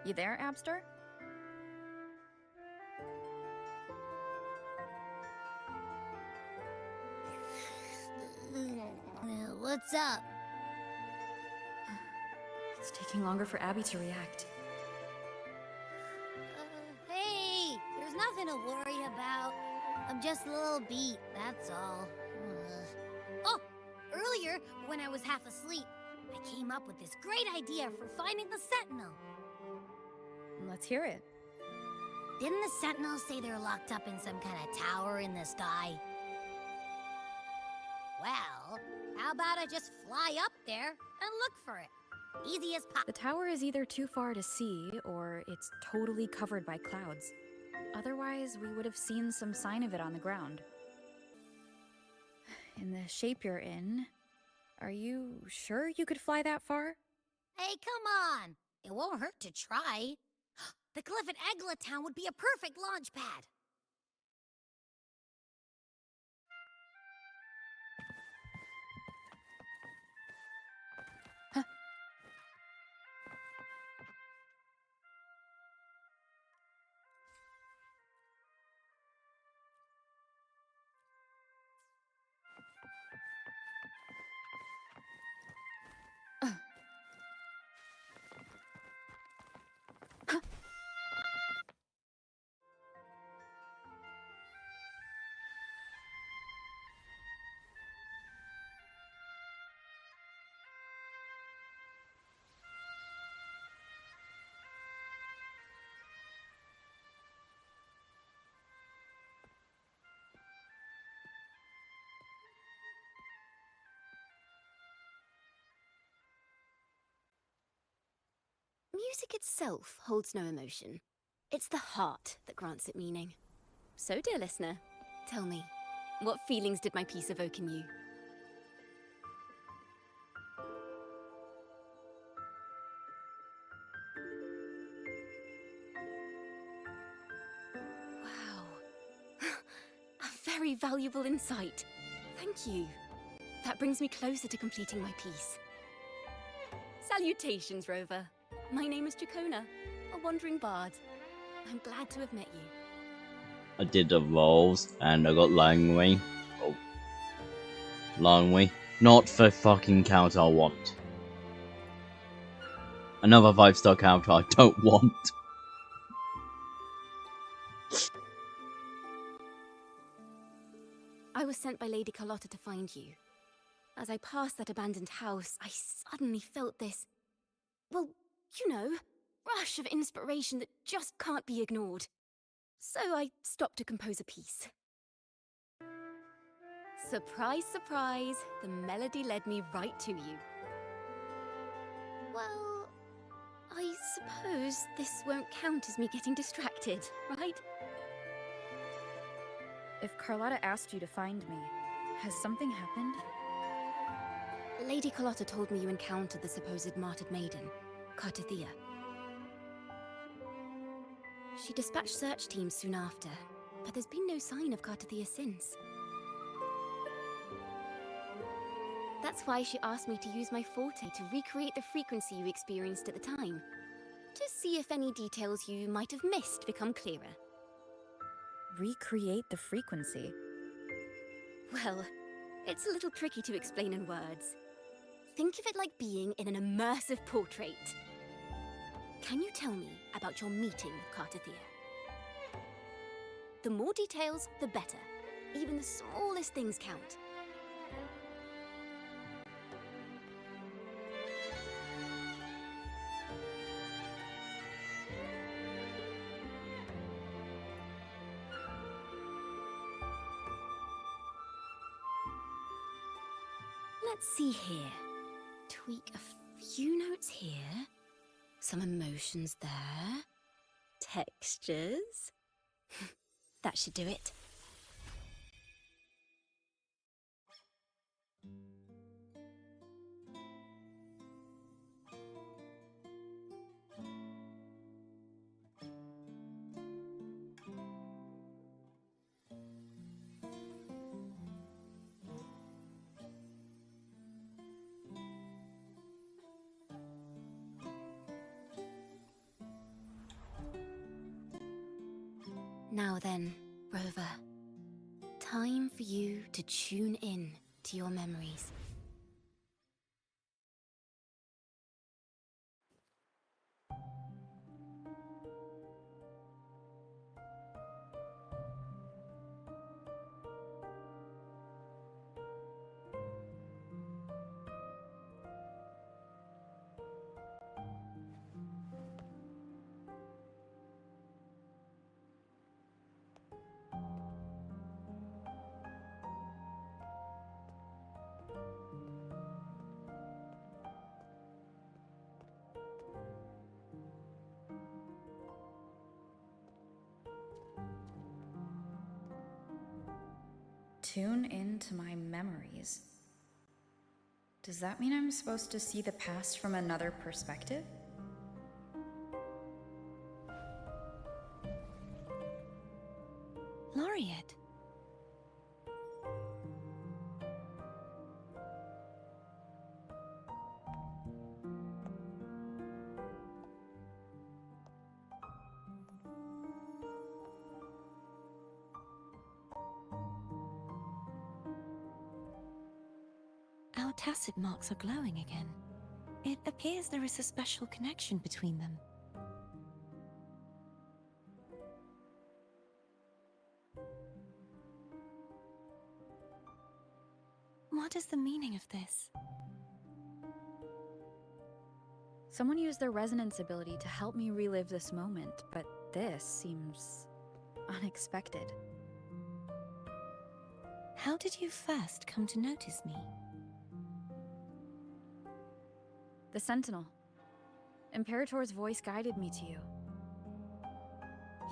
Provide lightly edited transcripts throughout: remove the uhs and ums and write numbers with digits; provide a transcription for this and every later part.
You there, Abster? What's up? It's taking longer for Abby to react. Hey, there's nothing to worry about. I'm just a little beat, that's all. Oh, earlier, when I was half asleep, I came up with this great idea for finding the Sentinel. Let's hear it. Didn't the Sentinels say they're locked up in some kind of tower in the sky? Well, how about I just fly up there and look for it? Easy as pop. The tower is either too far to see, or it's totally covered by clouds. Otherwise, we would have seen some sign of it on the ground. In the shape you're in, are you sure you could fly that far? Hey, come on! It won't hurt to try. The cliff at Eglatown would be a perfect launch pad. Music itself holds no emotion. It's the heart that grants it meaning. So, dear listener, tell me, what feelings did my piece evoke in you? Wow. A very valuable insight. Thank you. That brings me closer to completing my piece. Salutations, Rover. My name is Dracona, a wandering bard. I'm glad to have met you. I did the rolls and I got Langway. Oh. Langway. Not the fucking character I want. Another 5-star character I don't want. I was sent by Lady Carlotta to find you. As I passed that abandoned house, I suddenly felt this, well, you know, rush of inspiration that just can't be ignored. So I stopped to compose a piece. Surprise, surprise, the melody led me right to you. Well, I suppose this won't count as me getting distracted, right? If Carlotta asked you to find me, has something happened? Lady Carlotta told me you encountered the supposed martyred maiden, Cartathea. She dispatched search teams soon after, but there's been no sign of Cartathea since. That's why she asked me to use my forte to recreate the frequency you experienced at the time, to see if any details you might have missed become clearer. Recreate the frequency? Well, it's a little tricky to explain in words. Think of it like being in an immersive portrait. Can you tell me about your meeting with Cartathea? The more details, the better. Even the smallest things count. Let's see here. Tweak a few notes here. Some emotions there. Textures. That should do it. Now then, Rover. Time for you to tune in to your memories. Tune into my memories. Does that mean I'm supposed to see the past from another perspective? Laureate. Our tacit marks are glowing again. It appears there is a special connection between them. What is the meaning of this? Someone used their resonance ability to help me relive this moment, but this seems unexpected. How did you first come to notice me? The Sentinel. Imperator's voice guided me to you.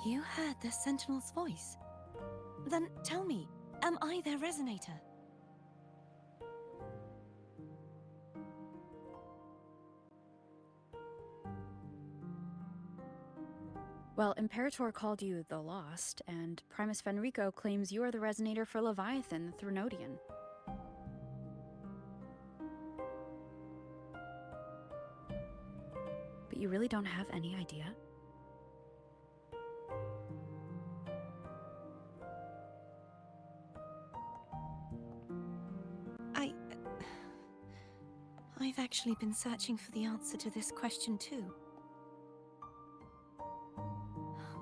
You heard the Sentinel's voice? Then tell me, am I their resonator? Well, Imperator called you the Lost, and Primus Fenrico claims you are the resonator for Leviathan, the Thrunodian. But you really don't have any idea? I've actually been searching for the answer to this question too.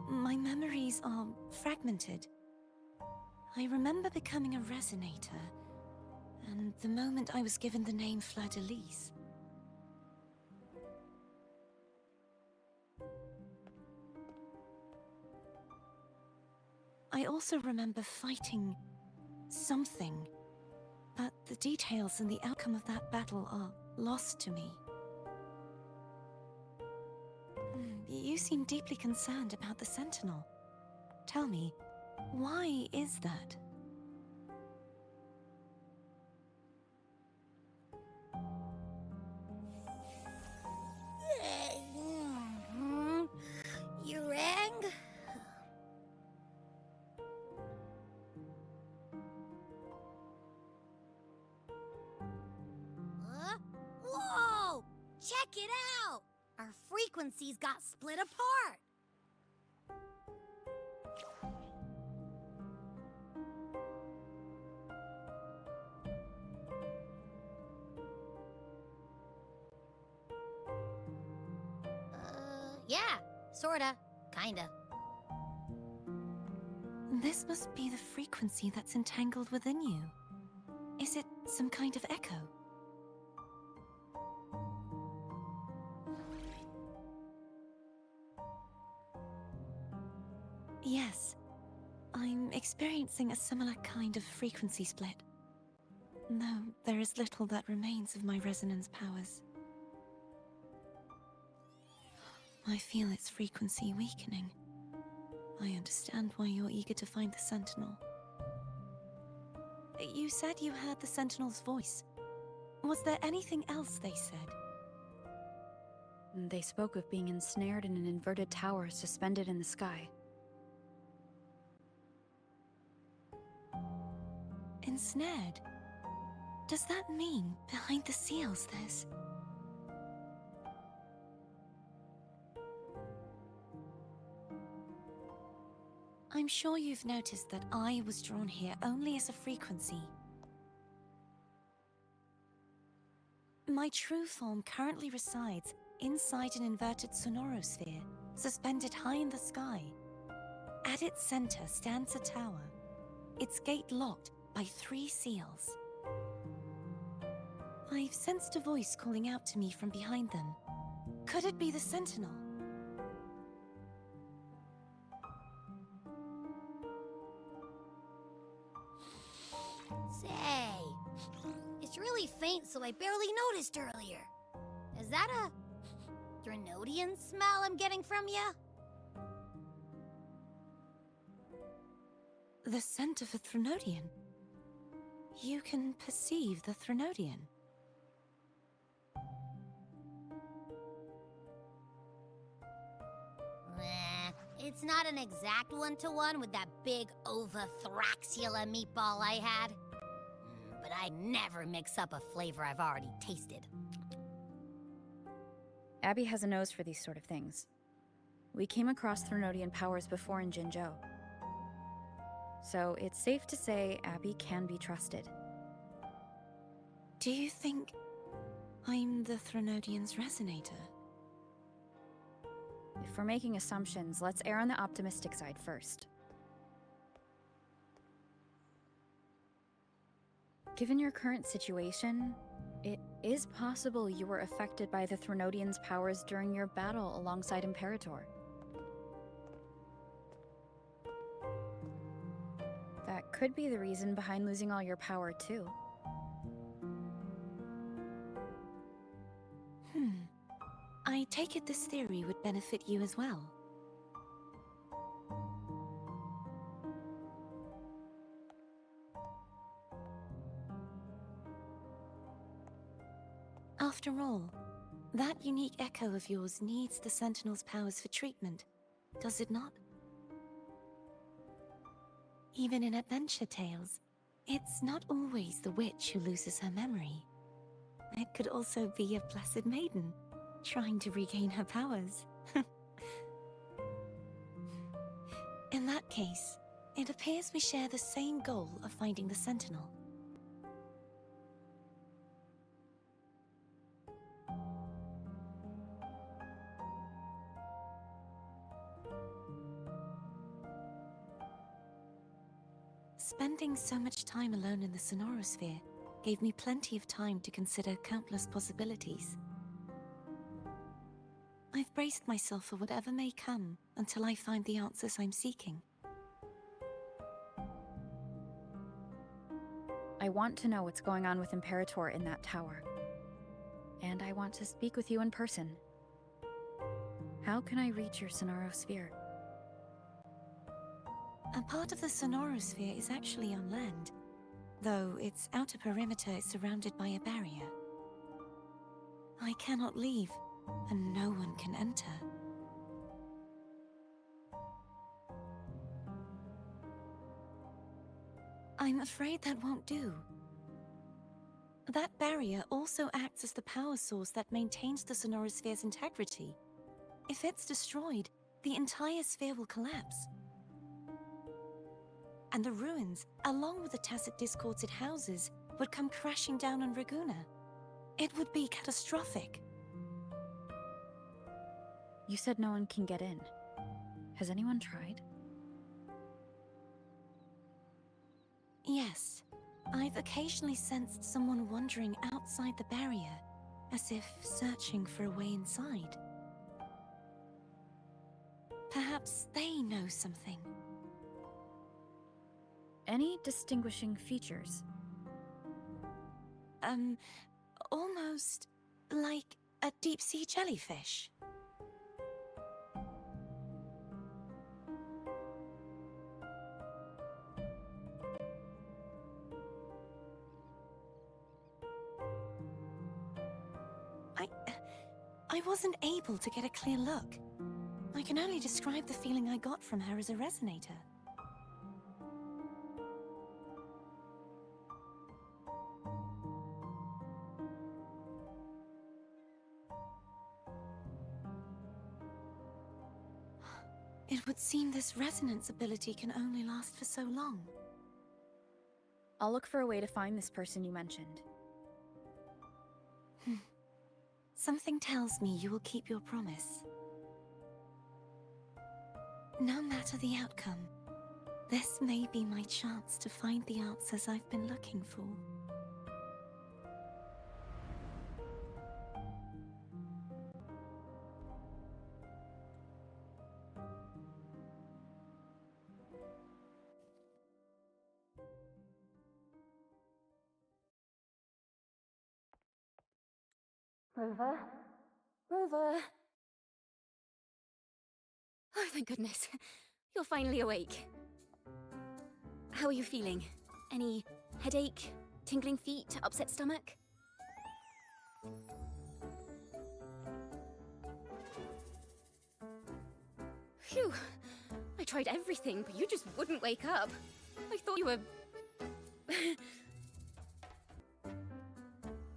My memories are fragmented. I remember becoming a resonator, and the moment I was given the name Fleur-de-Lis. I also remember fighting something, but the details and the outcome of that battle are lost to me. You seem deeply concerned about the Sentinel. Tell me, why is that? You rang? Whoa! Check it out! Our frequencies got split apart! Yeah, sorta, kinda. This must be the frequency that's entangled within you. Is it some kind of echo? Yes, I'm experiencing a similar kind of frequency split. Though there is little that remains of my resonance powers. I feel its frequency weakening. I understand why you're eager to find the Sentinel. You said you heard the Sentinel's voice. Was there anything else they said? They spoke of being ensnared in an inverted tower suspended in the sky. Ensnared? Does that mean behind the seals there's... I'm sure you've noticed that I was drawn here only as a frequency. My true form currently resides inside an inverted sonorosphere, suspended high in the sky. At its center stands a tower, its gate locked by 3 seals. I've sensed a voice calling out to me from behind them. Could it be the Sentinel? Say, it's really faint, so I barely noticed earlier. Is that a Threnodian smell I'm getting from you? The scent of a Threnodian? You can perceive the Threnodian? It's not an exact one-to-one with that big Ovathraxula meatball I had. But I never mix up a flavor I've already tasted. Abby has a nose for these sort of things. We came across Threnodian powers before in Jinzhou. So it's safe to say Abby can be trusted. Do you think I'm the Threnodian's resonator? If we're making assumptions, let's err on the optimistic side first. Given your current situation, it is possible you were affected by the Threnodian's powers during your battle alongside Imperator. That could be the reason behind losing all your power, too. I take it this theory would benefit you as well. After all, that unique echo of yours needs the Sentinel's powers for treatment, does it not? Even in adventure tales, it's not always the witch who loses her memory. It could also be a blessed maiden, trying to regain her powers. In that case, it appears we share the same goal of finding the Sentinel. Spending so much time alone in the sonorosphere gave me plenty of time to consider countless possibilities. I've braced myself for whatever may come until I find the answers I'm seeking. I want to know what's going on with Imperator in that tower. And I want to speak with you in person. How can I reach your sonorosphere? A part of the sonorosphere is actually on land, though its outer perimeter is surrounded by a barrier. I cannot leave, and no one can enter. I'm afraid that won't do. That barrier also acts as the power source that maintains the sonorosphere's integrity. If it's destroyed, the entire sphere will collapse. And the ruins, along with the tacit discords it houses, would come crashing down on Raguna. It would be catastrophic. You said no one can get in. Has anyone tried? Yes, I've occasionally sensed someone wandering outside the barrier, as if searching for a way inside. Perhaps they know something. Any distinguishing features? Almost like a deep-sea jellyfish. I wasn't able to get a clear look. I can only describe the feeling I got from her as a resonator. It would seem this resonance ability can only last for so long. I'll look for a way to find this person you mentioned. Something tells me you will keep your promise. No matter the outcome, this may be my chance to find the answers I've been looking for. Rover? Rover? Oh, thank goodness. You're finally awake. How are you feeling? Any headache, tingling feet, upset stomach? Phew. I tried everything, but you just wouldn't wake up. I thought you were...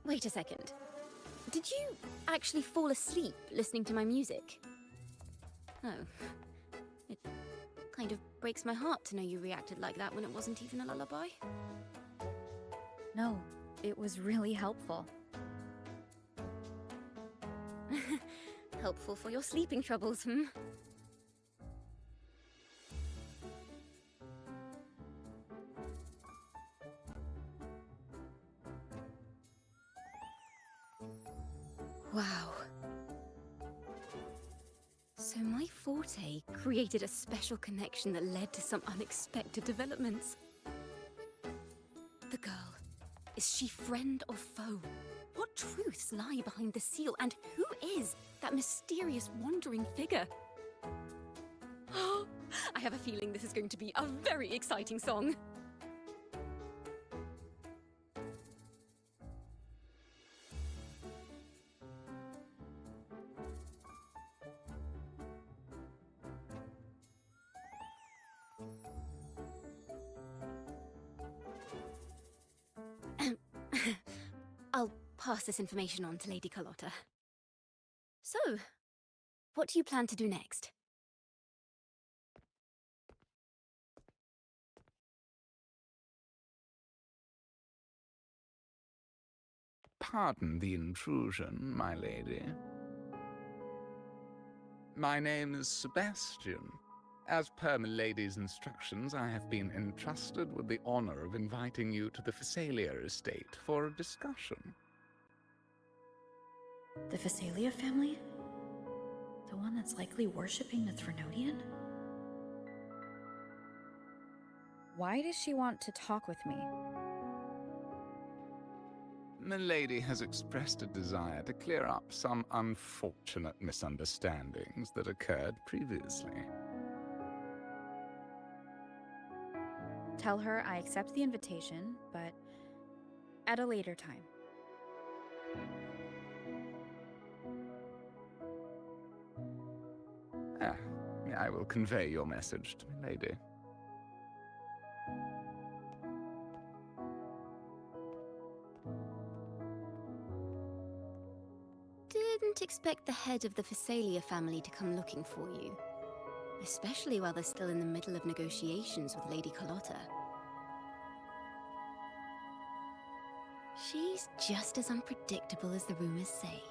Wait a second. Did you actually fall asleep listening to my music? Oh. It kind of breaks my heart to know you reacted like that when it wasn't even a lullaby. No, it was really helpful. Helpful for your sleeping troubles, hmm? Wow. So my forte created a special connection that led to some unexpected developments. The girl, is she friend or foe? What truths lie behind the seal, and who is that mysterious wandering figure? I have a feeling this is going to be a very exciting song. I'll pass this information on to Lady Carlotta. So, what do you plan to do next? Pardon the intrusion, my lady. My name is Sebastian. As per milady's instructions, I have been entrusted with the honor of inviting you to the Phasalia estate for a discussion. The Phasalia family? The one that's likely worshipping the Threnodian? Why does she want to talk with me? Milady has expressed a desire to clear up some unfortunate misunderstandings that occurred previously. Tell her I accept the invitation, but at a later time. I will convey your message to Milady. Didn't expect the head of the Phasalia family to come looking for you. Especially while they're still in the middle of negotiations with Lady Carlotta. She's just as unpredictable as the rumors say.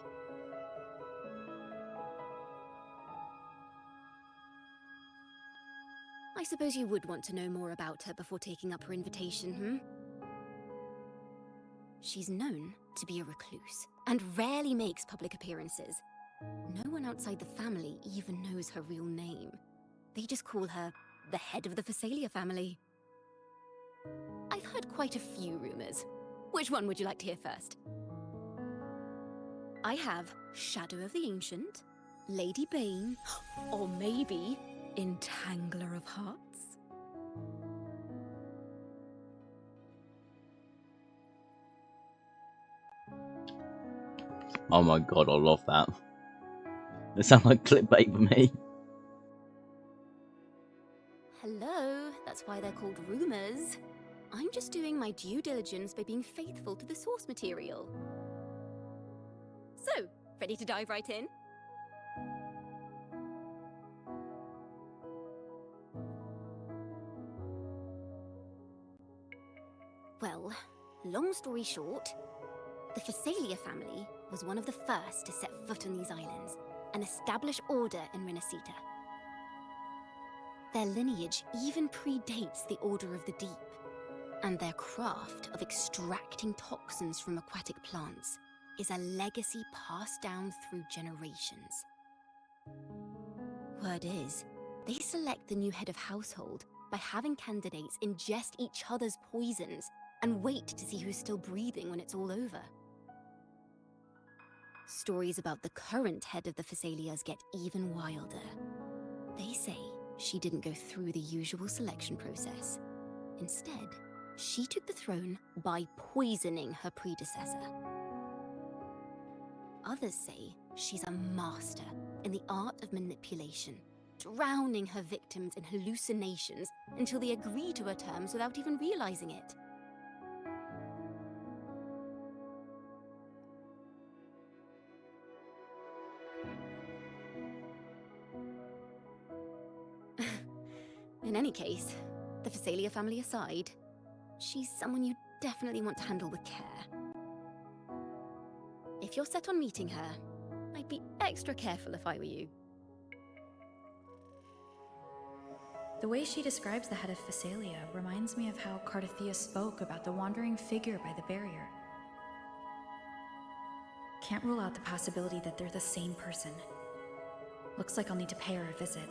I suppose you would want to know more about her before taking up her invitation, hmm? She's known to be a recluse, and rarely makes public appearances. No one outside the family even knows her real name. They just call her the head of the Phasalia family. I've heard quite a few rumors. Which one would you like to hear first? I have Shadow of the Ancient, Lady Bane, or maybe Entangler of Hearts. Oh my god, I love that. It sounds like clickbait for me. Hello, that's why they're called rumors. I'm just doing my due diligence by being faithful to the source material. So, ready to dive right in? Well, long story short, the Phasalia family was one of the first to set foot on these islands and establish order in Rinascita. Their lineage even predates the Order of the Deep, and their craft of extracting toxins from aquatic plants is a legacy passed down through generations. Word is, they select the new head of household by having candidates ingest each other's poisons and wait to see who's still breathing when it's all over. Stories about the current head of the Phasalias get even wilder. They say she didn't go through the usual selection process. Instead, she took the throne by poisoning her predecessor. Others say she's a master in the art of manipulation, drowning her victims in hallucinations until they agree to her terms without even realizing it. In any case, the Phasalia family aside, she's someone you definitely want to handle with care. If you're set on meeting her, I'd be extra careful if I were you. The way she describes the head of Phasalia reminds me of how Cardothea spoke about the wandering figure by the barrier. Can't rule out the possibility that they're the same person. Looks like I'll need to pay her a visit.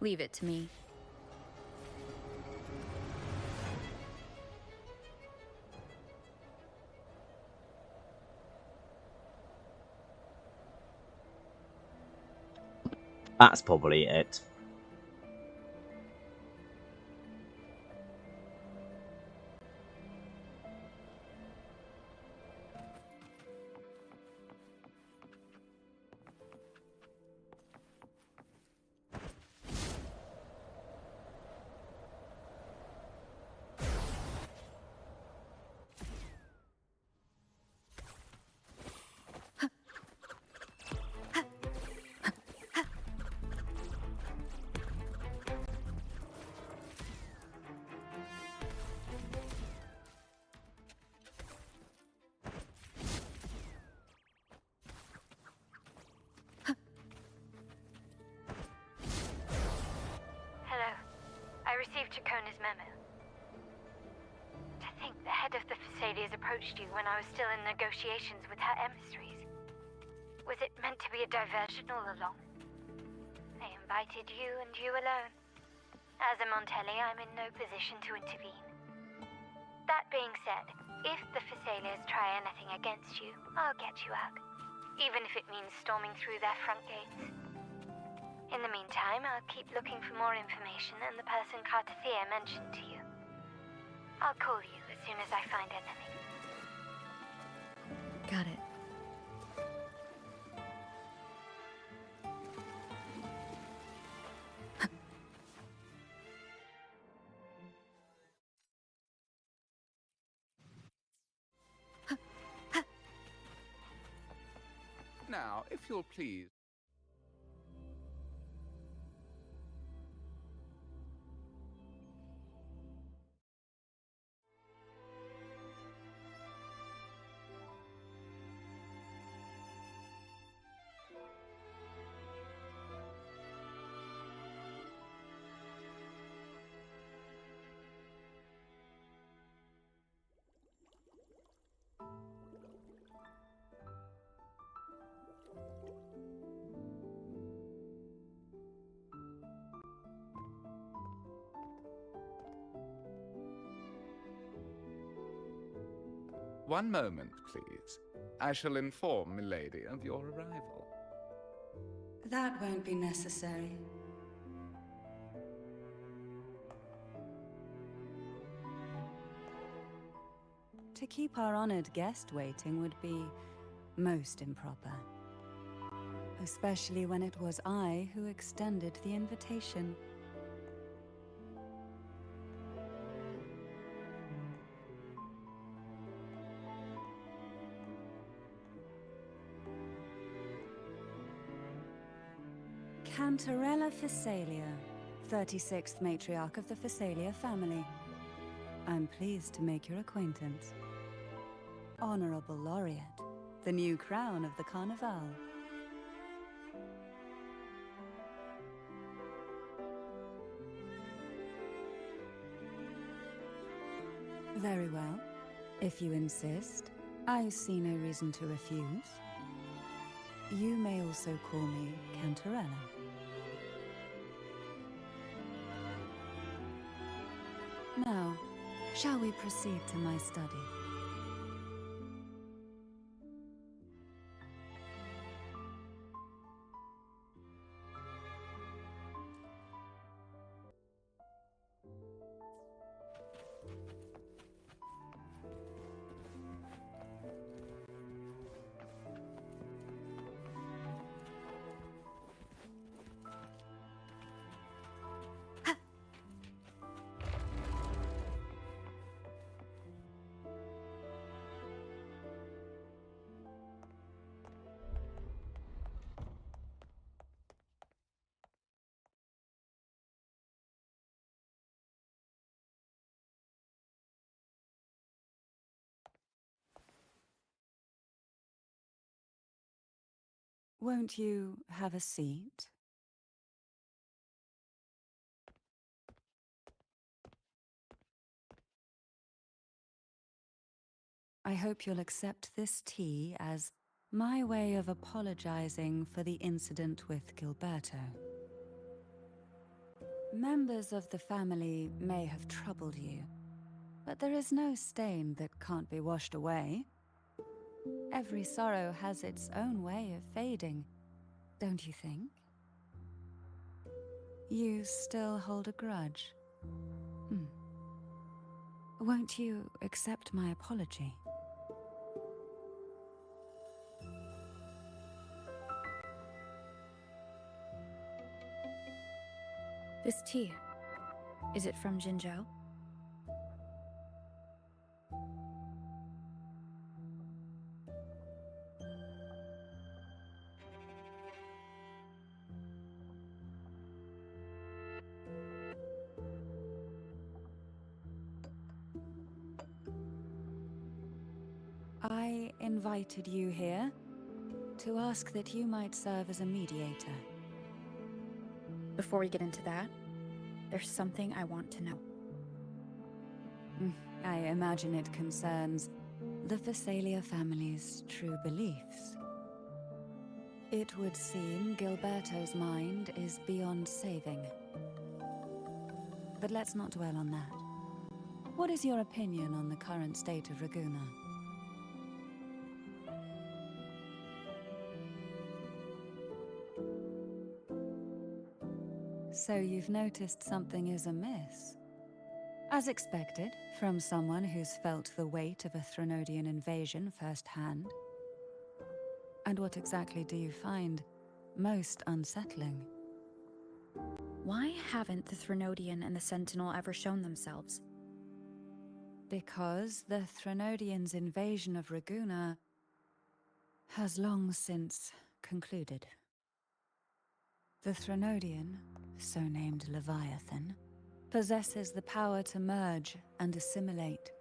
Leave it to me. That's probably it. Hello. I received Chacona's memo. To think the head of the Phasalias approached you when I was still in negotiations with her emissaries. Was it meant to be a diversion all along? They invited you and you alone. As a Montelli, I'm in no position to intervene. That being said, if the Phasalias try anything against you, I'll get you out. Even if it means storming through their front gates. In the meantime, I'll keep looking for more information and the person Cardothea mentioned to you. I'll call you as soon as I find anything. Got it. Now, if you'll please. One moment, please. I shall inform Milady of your arrival. That won't be necessary. To keep our honored guest waiting would be most improper. Especially when it was I who extended the invitation. Cantarella Phasalia, 36th matriarch of the Phasalia family. I'm pleased to make your acquaintance. Honorable Laureate, the new crown of the Carnival. Very well. If you insist, I see no reason to refuse. You may also call me Cantarella. Now, shall we proceed to my study? Won't you have a seat? I hope you'll accept this tea as my way of apologizing for the incident with Gilberto. Members of the family may have troubled you, but there is no stain that can't be washed away. Every sorrow has its own way of fading, don't you think? You still hold a grudge? Won't you accept my apology? This tea, is it from Jinzhou? I invited you here to ask that you might serve as a mediator. Before we get into that, there's something I want to know. I imagine it concerns the Phasalia family's true beliefs. It would seem Gilberto's mind is beyond saving. But let's not dwell on that. What is your opinion on the current state of Raguna? So you've noticed something is amiss? As expected, from someone who's felt the weight of a Threnodian invasion firsthand. And what exactly do you find most unsettling? Why haven't the Threnodian and the Sentinel ever shown themselves? Because the Threnodians' invasion of Raguna has long since concluded. The Threnodian, so named Leviathan, possesses the power to merge and assimilate.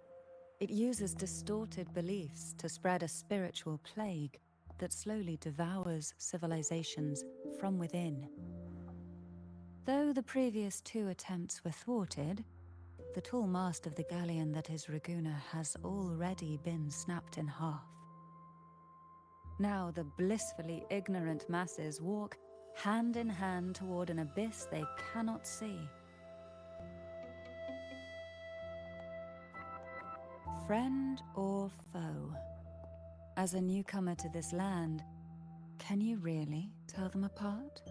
It uses distorted beliefs to spread a spiritual plague that slowly devours civilizations from within. Though the previous two attempts were thwarted, the tall mast of the galleon that is Raguna has already been snapped in half. Now the blissfully ignorant masses walk hand in hand toward an abyss they cannot see. friend or foe? As a newcomer to this land, can you really tell them apart?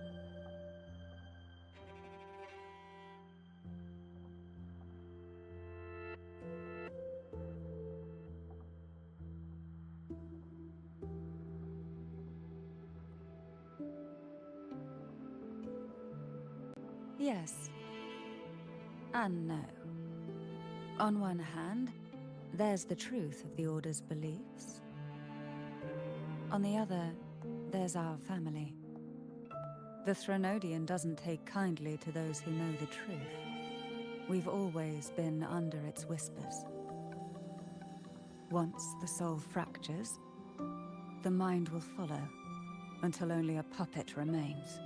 Yes. And no. On one hand, there's the truth of the Order's beliefs. On the other, there's our family. The Threnodian doesn't take kindly to those who know the truth. We've always been under its whispers. Once the soul fractures, the mind will follow, until only a puppet remains.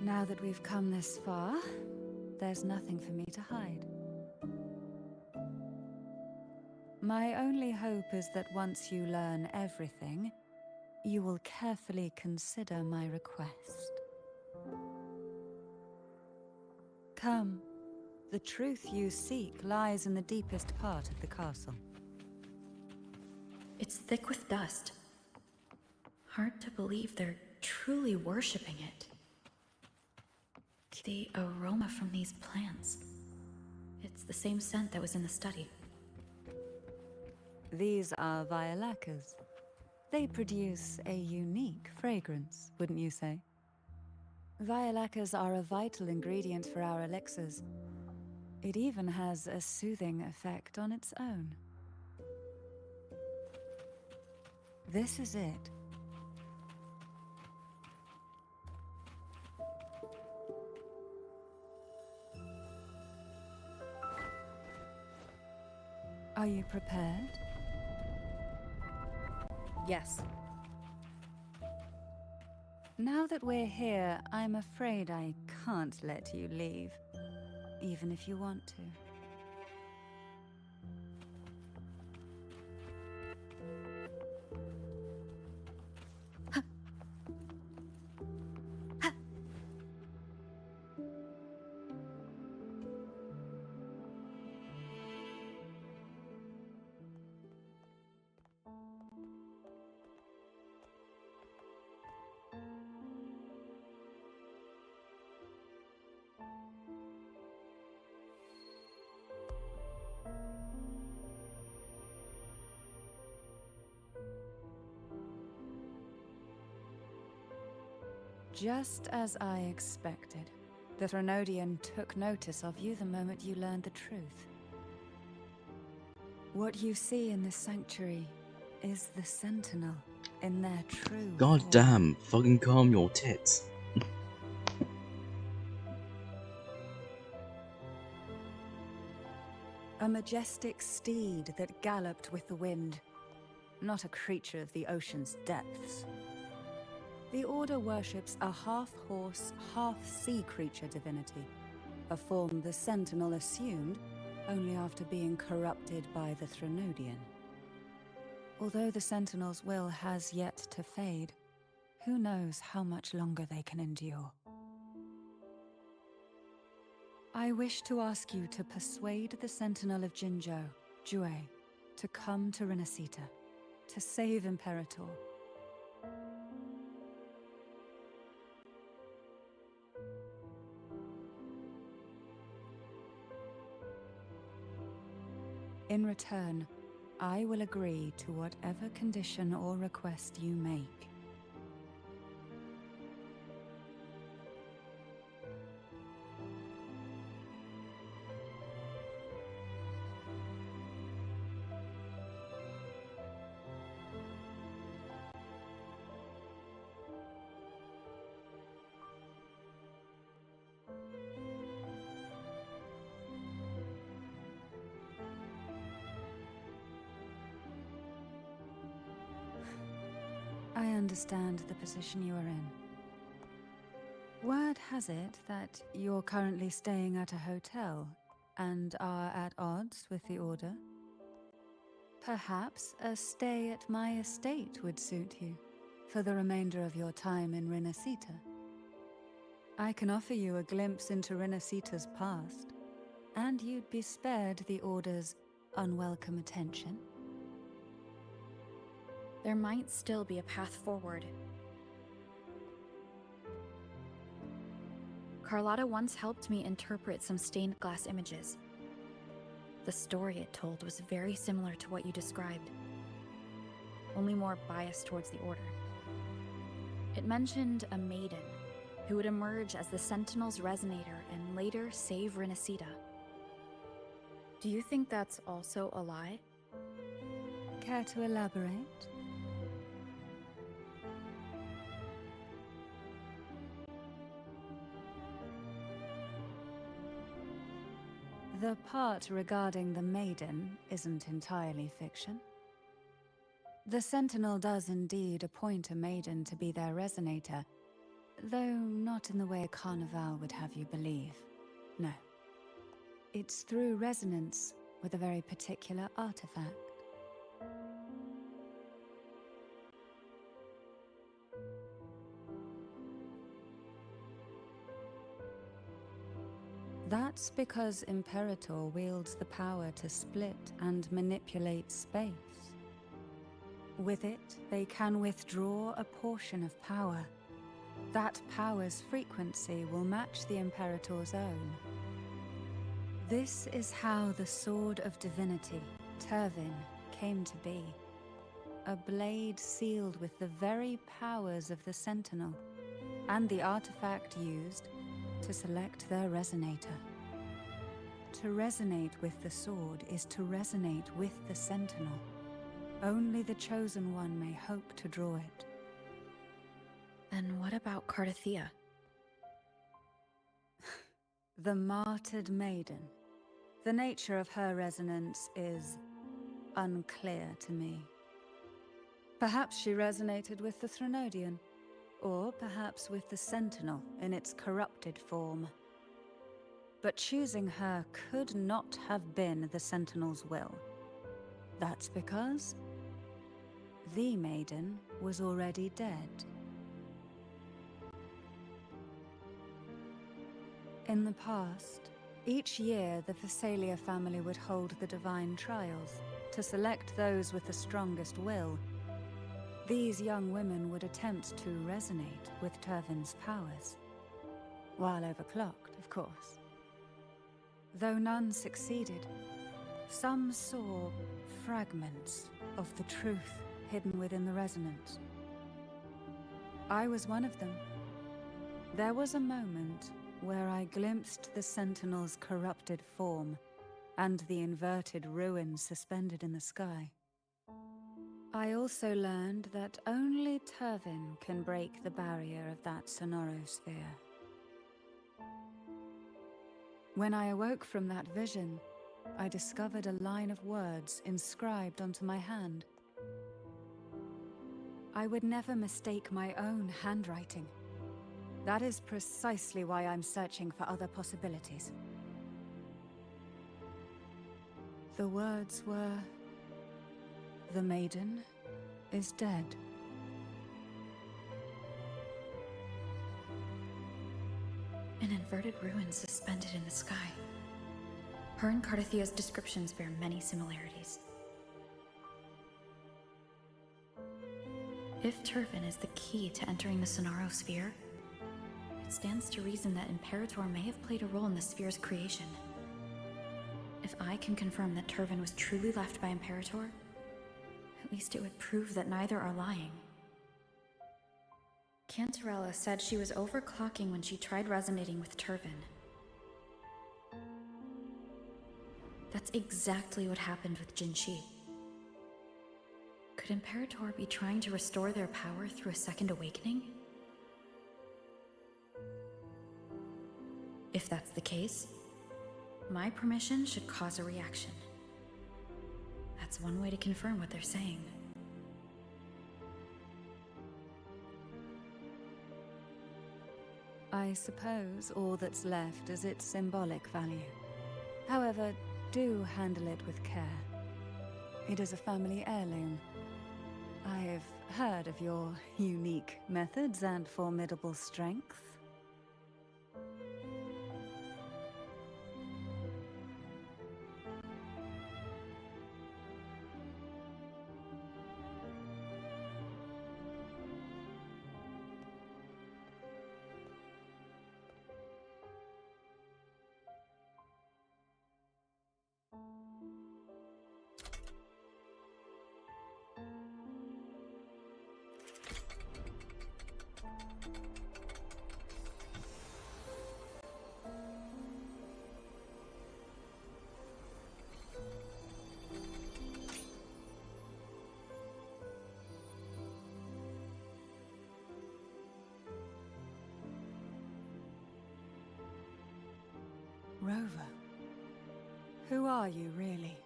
Now that we've come this far, there's nothing for me to hide. My only hope is that once you learn everything, you will carefully consider my request. Come. The truth you seek lies in the deepest part of the castle. It's thick with dust. Hard to believe they're truly worshipping it. The aroma from these plants. It's the same scent that was in the study. These are violacas. They produce a unique fragrance, wouldn't you say? Violacas are a vital ingredient for our elixirs. It even has a soothing effect on its own. This is it. Are you prepared? Yes. Now that we're here, I'm afraid I can't let you leave, even if you want to. Just as I expected. The Threnodian took notice of you the moment you learned the truth. What you see in this sanctuary is the Sentinel in their true God form. damn, fucking calm your tits. A majestic steed that galloped with the wind, not a creature of the ocean's depths. The Order worships a half-horse, half-sea creature divinity, a form the Sentinel assumed only after being corrupted by the Threnodian. Although the Sentinel's will has yet to fade, who knows how much longer they can endure. I wish to ask you to persuade the Sentinel of Jinzhou, Jue, to come to Rinascita, to save Imperator. In return, I will agree to whatever condition or request you make. I understand the position you are in. Word has it that you're currently staying at a hotel and are at odds with the Order. Perhaps a stay at my estate would suit you for the remainder of your time in Rinascita. I can offer you a glimpse into Rinascita's past, and you'd be spared the Order's unwelcome attention? There might still be a path forward. Carlotta once helped me interpret some stained glass images. The story it told was very similar to what you described, only more biased towards the Order. It mentioned a maiden who would emerge as the Sentinel's resonator and later save Rinascita. Do you think that's also a lie? Care to elaborate? The part regarding the maiden isn't entirely fiction. The Sentinel does indeed appoint a maiden to be their resonator, though not in the way a carnival would have you believe. No. It's through resonance with a very particular artifact. That's because Imperator wields the power to split and manipulate space. With it, they can withdraw a portion of power. That power's frequency will match the Imperator's own. This is how the Sword of Divinity, Turvin, came to be. A blade sealed with the very powers of the Sentinel, and the artifact used to select their resonator. To resonate with the sword is to resonate with the Sentinel. Only the Chosen One may hope to draw it. Then what about Cardothea? The martyred maiden. The nature of her resonance is unclear to me. Perhaps she resonated with the Threnodian, or perhaps with the Sentinel in its corrupted form. But choosing her could not have been the Sentinel's will. That's because the maiden was already dead. In the past, each year the Phasalia family would hold the Divine Trials to select those with the strongest will. These young women would attempt to resonate with Turvin's powers. While overclocked, of course. Though none succeeded, some saw fragments of the truth hidden within the resonance. I was one of them. There was a moment where I glimpsed the Sentinel's corrupted form and the inverted ruins suspended in the sky. I also learned that only Turvin can break the barrier of that sonorosphere. When I awoke from that vision, I discovered a line of words inscribed onto my hand. I would never mistake my own handwriting. That is precisely why I'm searching for other possibilities. The words were, "The maiden is dead." An inverted ruin suspended in the sky. Her and Cardothea's descriptions bear many similarities. If Turvin is the key to entering the sonorosphere, it stands to reason that Imperator may have played a role in the sphere's creation. If I can confirm that Turvin was truly left by Imperator, at least it would prove that neither are lying. Cantarella said she was overclocking when she tried resonating with Turvin. That's exactly what happened with Jinshi. Could Imperator be trying to restore their power through a second awakening? If that's the case, my permission should cause a reaction. That's one way to confirm what they're saying. I suppose all that's left is its symbolic value. However, do handle it with care. It is a family heirloom. I've heard of your unique methods and formidable strength. Rover, who are you really?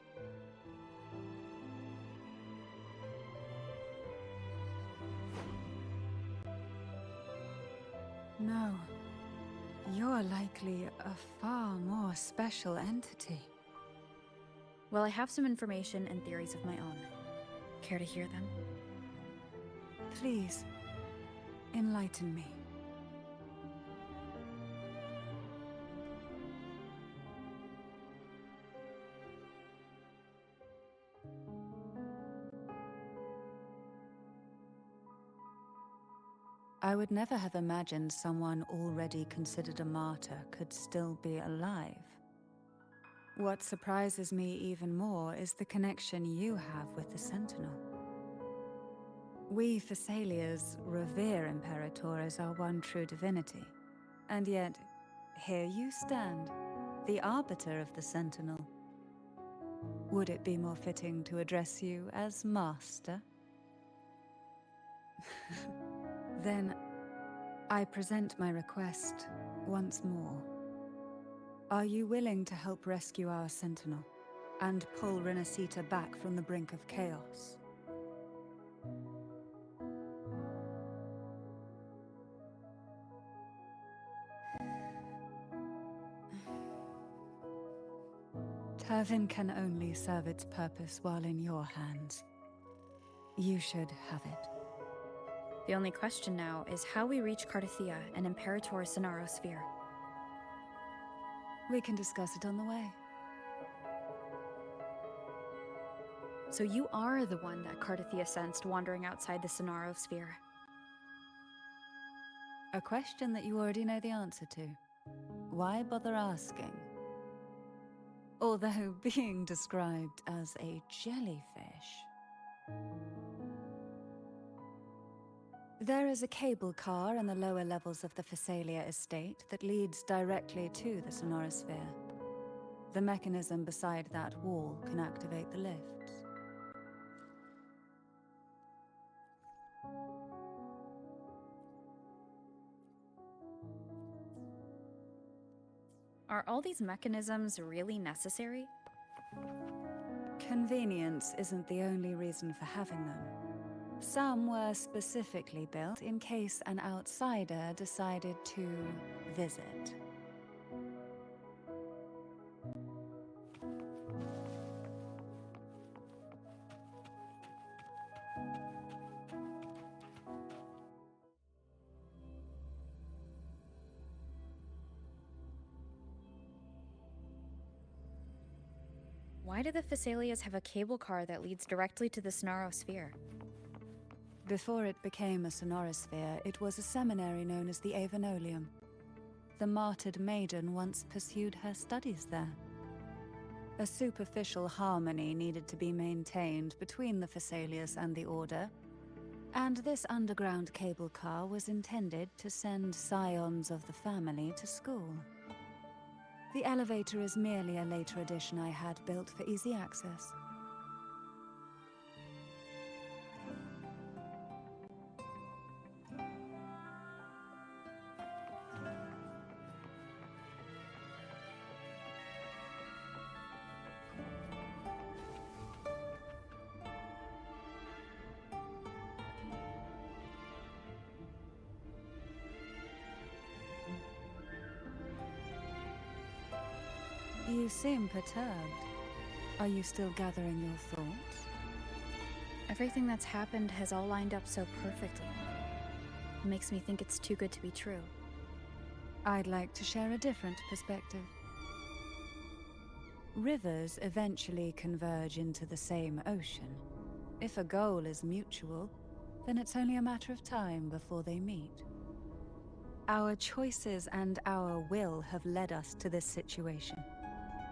No, you're likely a far more special entity. Well, I have some information and theories of my own. Care to hear them? Please, enlighten me. I would never have imagined someone already considered a martyr could still be alive. What surprises me even more is the connection you have with the Sentinel. We Thessalians revere Imperator as our one true divinity, and yet, here you stand, the arbiter of the Sentinel. Would it be more fitting to address you as Master? Then, I present my request once more. Are you willing to help rescue our Sentinel and pull rinascita back from the brink of chaos? Turvin can only serve its purpose while in your hands. You should have it. The only question now is how we reach Cardathia and Imperator's Sonaro Sphere. We can discuss it on the way. So you are the one that Cardathia sensed wandering outside the Sonaro Sphere. A question that you already know the answer to. Why bother asking? Although being described as a jellyfish. There is a cable car in the lower levels of the Thessalia estate that leads directly to the Sonorosphere. The mechanism beside that wall can activate the lifts. Are all these mechanisms really necessary? Convenience isn't the only reason for having them. Some were specifically built in case an outsider decided to visit. Why do the Thessalias have a cable car that leads directly to the Sonaro Sphere? Before it became a Sonorosphere, it was a seminary known as the Avenolium. The martyred maiden once pursued her studies there. A superficial harmony needed to be maintained between the Thessalias and the Order, and this underground cable car was intended to send scions of the family to school. The elevator is merely a later addition I had built for easy access. You seem perturbed. Are you still gathering your thoughts? Everything that's happened has all lined up so perfectly. It makes me think it's too good to be true. I'd like to share a different perspective. Rivers eventually converge into the same ocean. If a goal is mutual, then it's only a matter of time before they meet. Our choices and our will have led us to this situation,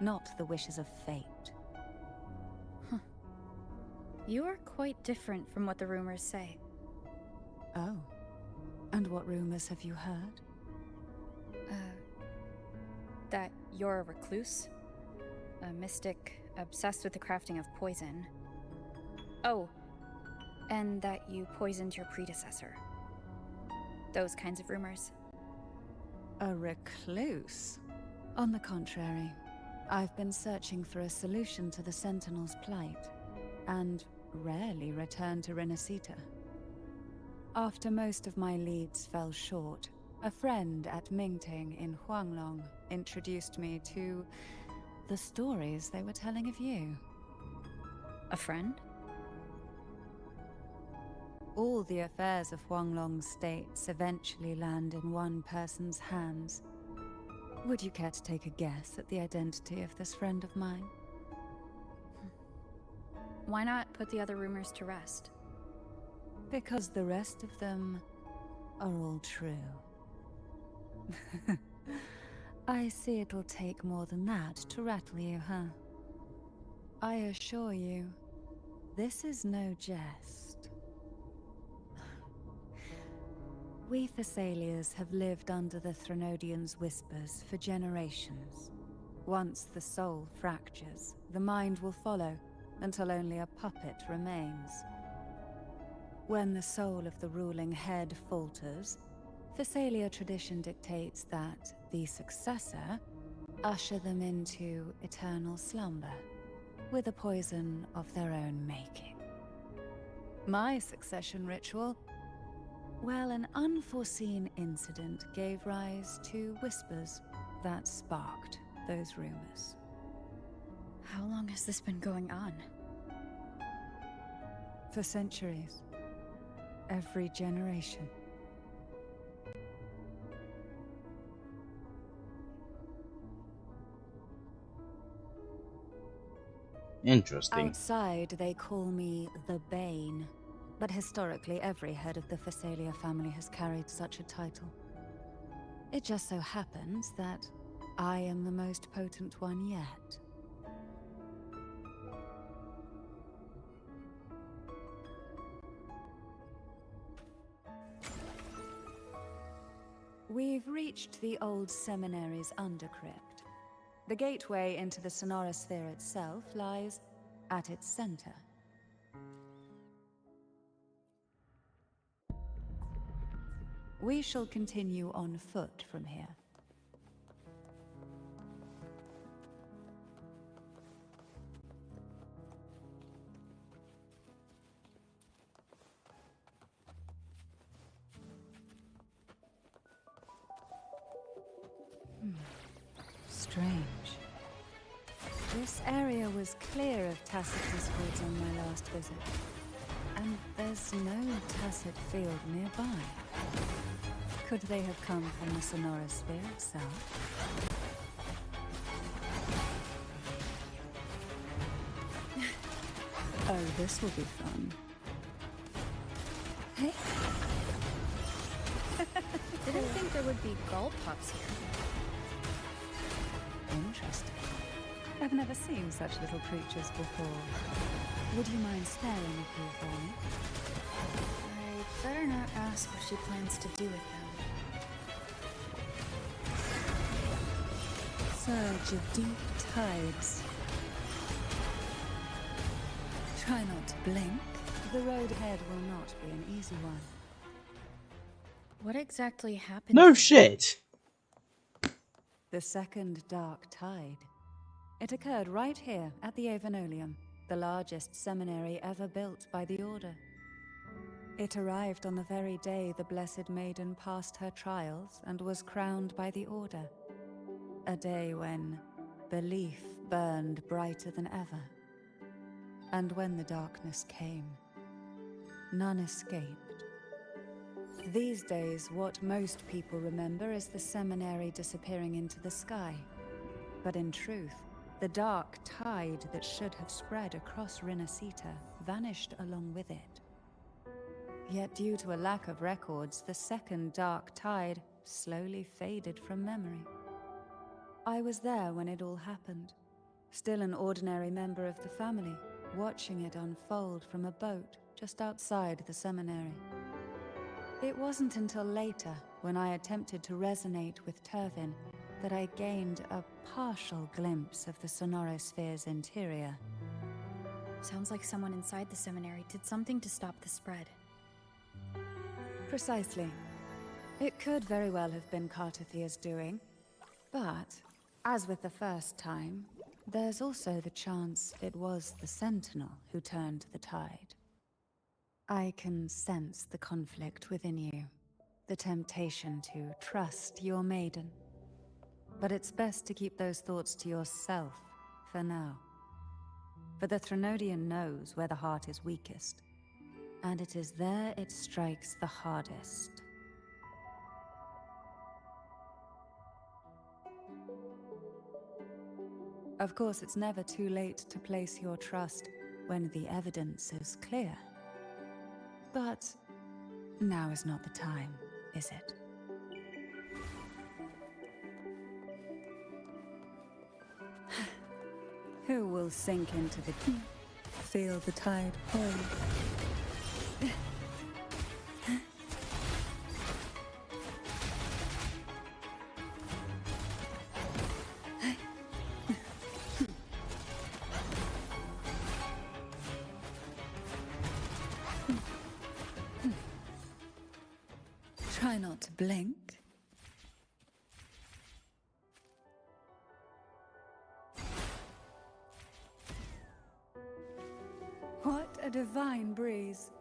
not the wishes of fate. You are quite different from what the rumors say. Oh. And what rumors have you heard? That you're a recluse? A mystic obsessed with the crafting of poison. Oh, and that you poisoned your predecessor. Those kinds of rumors. A recluse? On the contrary, I've been searching for a solution to the Sentinel's plight, and rarely return to rinascita. After most of my leads fell short, a friend at Mingting in Huanglong introduced me to the stories they were telling of you. A friend? All the affairs of Huanglong states eventually land in one person's hands. Would you care to take a guess at the identity of this friend of mine? Why not put the other rumors to rest? Because the rest of them are all true. I see it'll take more than that to rattle you, huh? I assure you, this is no jest. We Thessalians have lived under the Threnodians' whispers for generations. Once the soul fractures, the mind will follow, until only a puppet remains. When the soul of the ruling head falters, Thessalia tradition dictates that the successor usher them into eternal slumber, with a poison of their own making. My succession ritual? Well, an unforeseen incident gave rise to whispers that sparked those rumors. How long has this been going on? For centuries. Every generation. Interesting. Outside, they call me the Bane. But historically, every head of the Thessalia family has carried such a title. It just so happens that I am the most potent one yet. We've reached the old seminary's undercrypt. The gateway into the Sonora Sphere itself lies at its center. We shall continue on foot from here. Strange. This area was clear of Tacitus goods on my last visit. And there's no Tacit field nearby. Could they have come from the Sonora Sphere itself? Oh, this will be fun. Hey? Didn't think there would be gull pups here. Interesting. I've never seen such little creatures before. Would you mind sparing a few for me? I'd better not ask what she plans to do with them. Surge of deep tides. Try not to blink. The road ahead will not be an easy one. What exactly happened? No shit! The second dark tide. It occurred right here at the Avenolium, the largest seminary ever built by the Order. It arrived on the very day the Blessed Maiden passed her trials and was crowned by the Order. A day when belief burned brighter than ever. And when the darkness came, none escaped. These days, what most people remember is the seminary disappearing into the sky. But in truth, the dark tide that should have spread across rinascita vanished along with it. Yet due to a lack of records, the second dark tide slowly faded from memory. I was there when it all happened, still an ordinary member of the family, watching it unfold from a boat just outside the seminary. It wasn't until later, when I attempted to resonate with Turvin, that I gained a partial glimpse of the Sonorosphere's interior. Sounds like someone inside the seminary did something to stop the spread. Precisely. It could very well have been Cartathea's doing. But, as with the first time, there's also the chance it was the Sentinel who turned the tide. I can sense the conflict within you, the temptation to trust your maiden. But it's best to keep those thoughts to yourself for now. For the Threnodian knows where the heart is weakest, and it is there it strikes the hardest. Of course, it's never too late to place your trust when the evidence is clear. But now is not the time, is it? Who will sink into the deep, feel the tide pull? Try not to blink. What a divine breeze.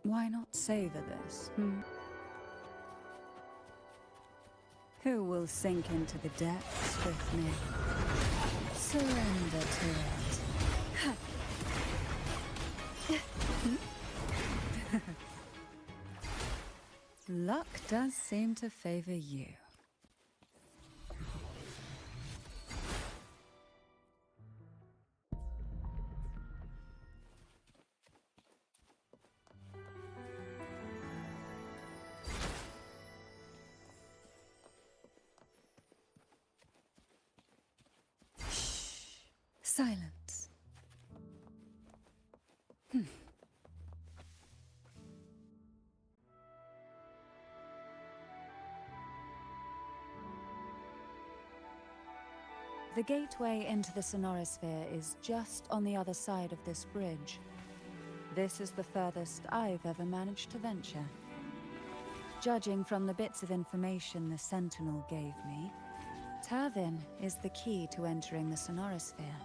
Why not savor this, Who will sink into the depths with me? Surrender to it. Luck does seem to favor you. Silence. The gateway into the Sonorosphere is just on the other side of this bridge. This is the furthest I've ever managed to venture. Judging from the bits of information the Sentinel gave me, Turvin is the key to entering the Sonorosphere.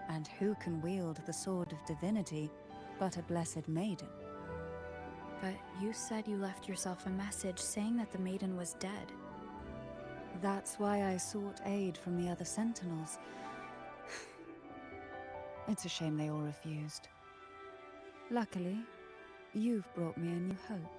And who can wield the Sword of Divinity but a blessed maiden? But you said you left yourself a message saying that the maiden was dead. That's why I sought aid from the other Sentinels. It's a shame they all refused. Luckily, you've brought me a new hope.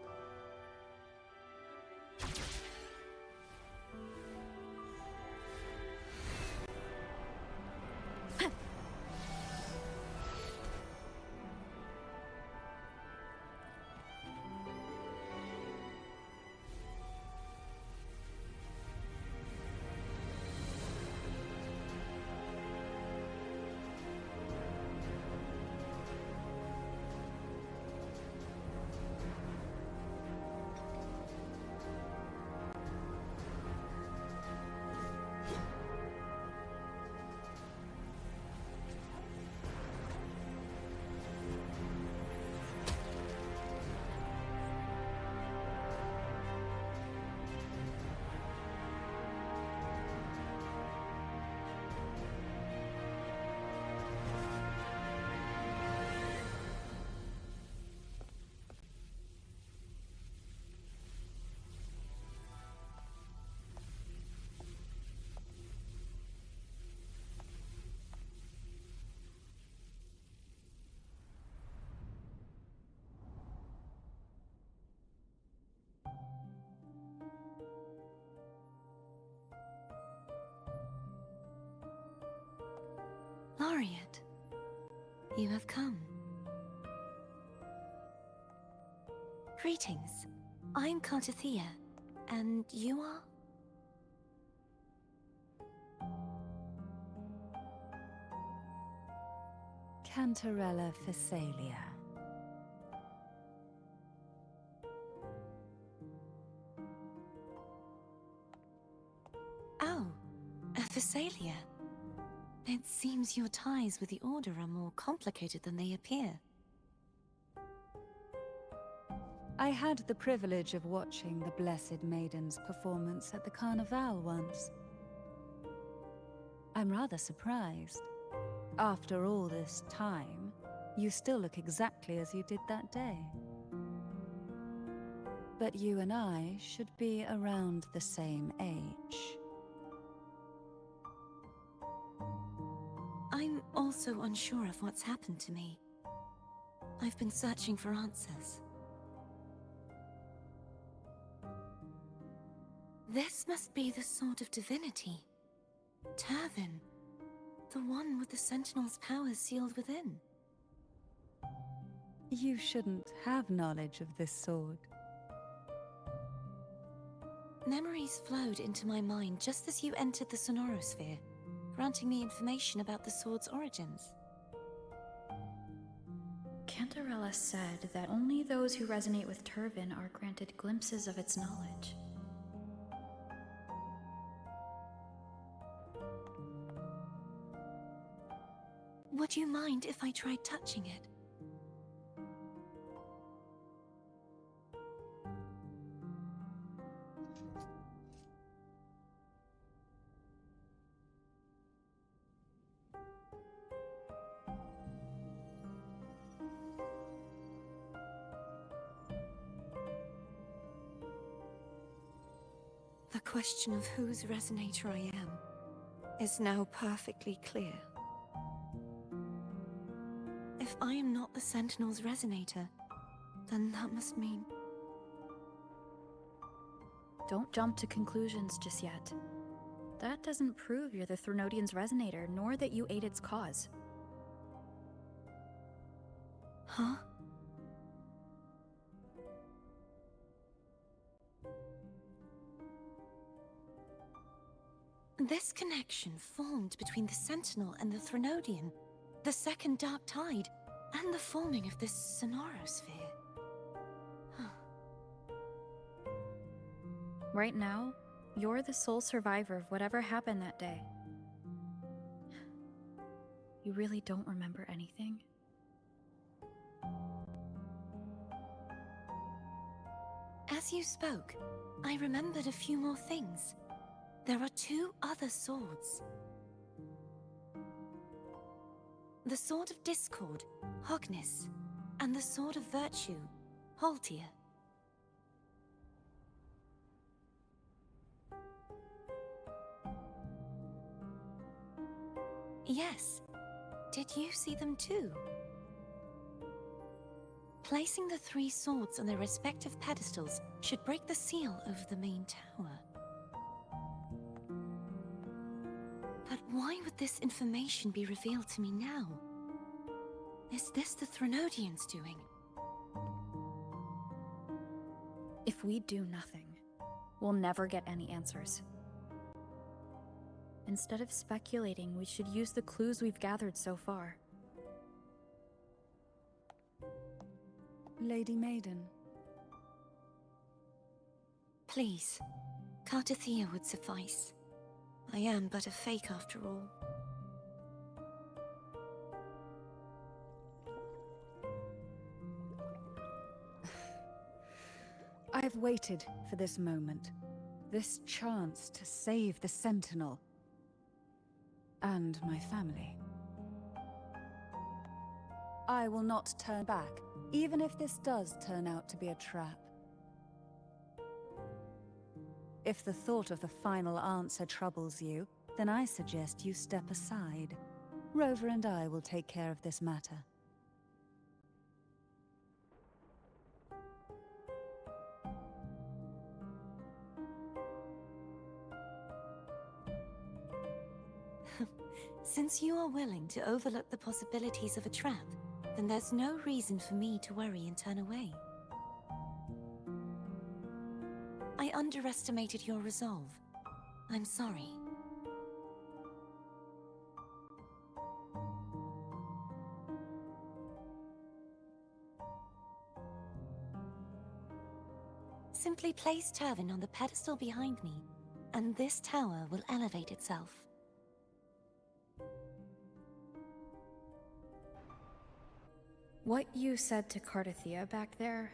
Laureate, you have come. Greetings. I'm Cartathea, and you are? Cantarella Phasalia. Oh, a Phasalia. It seems your ties with the Order are more complicated than they appear. I had the privilege of watching the Blessed Maiden's performance at the Carnival once. I'm rather surprised. After all this time, you still look exactly as you did that day. But you and I should be around the same age. I'm also unsure of what's happened to me. I've been searching for answers. This must be the Sword of Divinity. Turvin. The one with the Sentinel's powers sealed within. You shouldn't have knowledge of this sword. Memories flowed into my mind just as you entered the Sonorosphere, granting me information about the sword's origins. Cantarella said that only those who resonate with Turvin are granted glimpses of its knowledge. Would you mind if I tried touching it? The question of whose resonator I am is now perfectly clear. If I am not the Sentinel's resonator, then that must mean... Don't jump to conclusions just yet. That doesn't prove you're the Threnodian's resonator, nor that you aid its cause. Huh? This connection formed between the Sentinel and the Threnodian, the second Dark Tide, and the forming of this Sonorosphere. Right now, you're the sole survivor of whatever happened that day. You really don't remember anything? As you spoke, I remembered a few more things. There are two other swords. The Sword of Discord, Hognis, and the Sword of Virtue, Haltia. Yes. Did you see them too? Placing the three swords on their respective pedestals should break the seal over the main tower. But why would this information be revealed to me now? Is this the Threnodians' doing? If we do nothing, we'll never get any answers. Instead of speculating, we should use the clues we've gathered so far. Lady Maiden. Please, Cartathea would suffice. I am but a fake after all. I've waited for this moment. This chance to save the Sentinel. And my family. I will not turn back, even if this does turn out to be a trap. If the thought of the final answer troubles you, then I suggest you step aside. Rover and I will take care of this matter. Since you are willing to overlook the possibilities of a trap, then there's no reason for me to worry and turn away. I underestimated your resolve. I'm sorry. Simply place Turvin on the pedestal behind me, and this tower will elevate itself. What you said to Cardathia back there?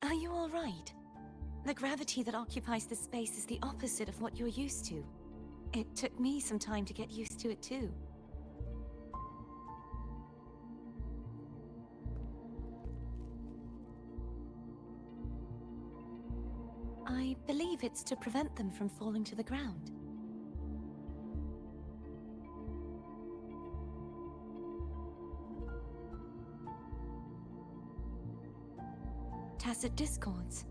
Are you all right? The gravity that occupies this space is the opposite of what you're used to. It took me some time to get used to it too. I believe it's to prevent them from falling to the ground. Tacit discords,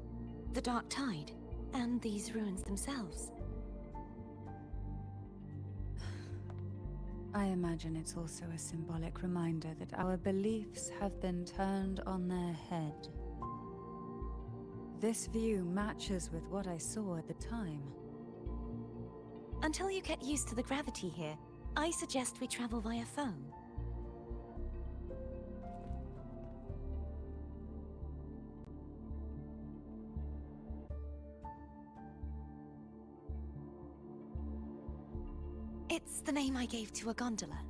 the dark tide, and these ruins themselves. I imagine it's also a symbolic reminder that our beliefs have been turned on their head. This view matches with what I saw at the time. Until you get used to the gravity here, I suggest we travel via phone. It's the name I gave to a gondola.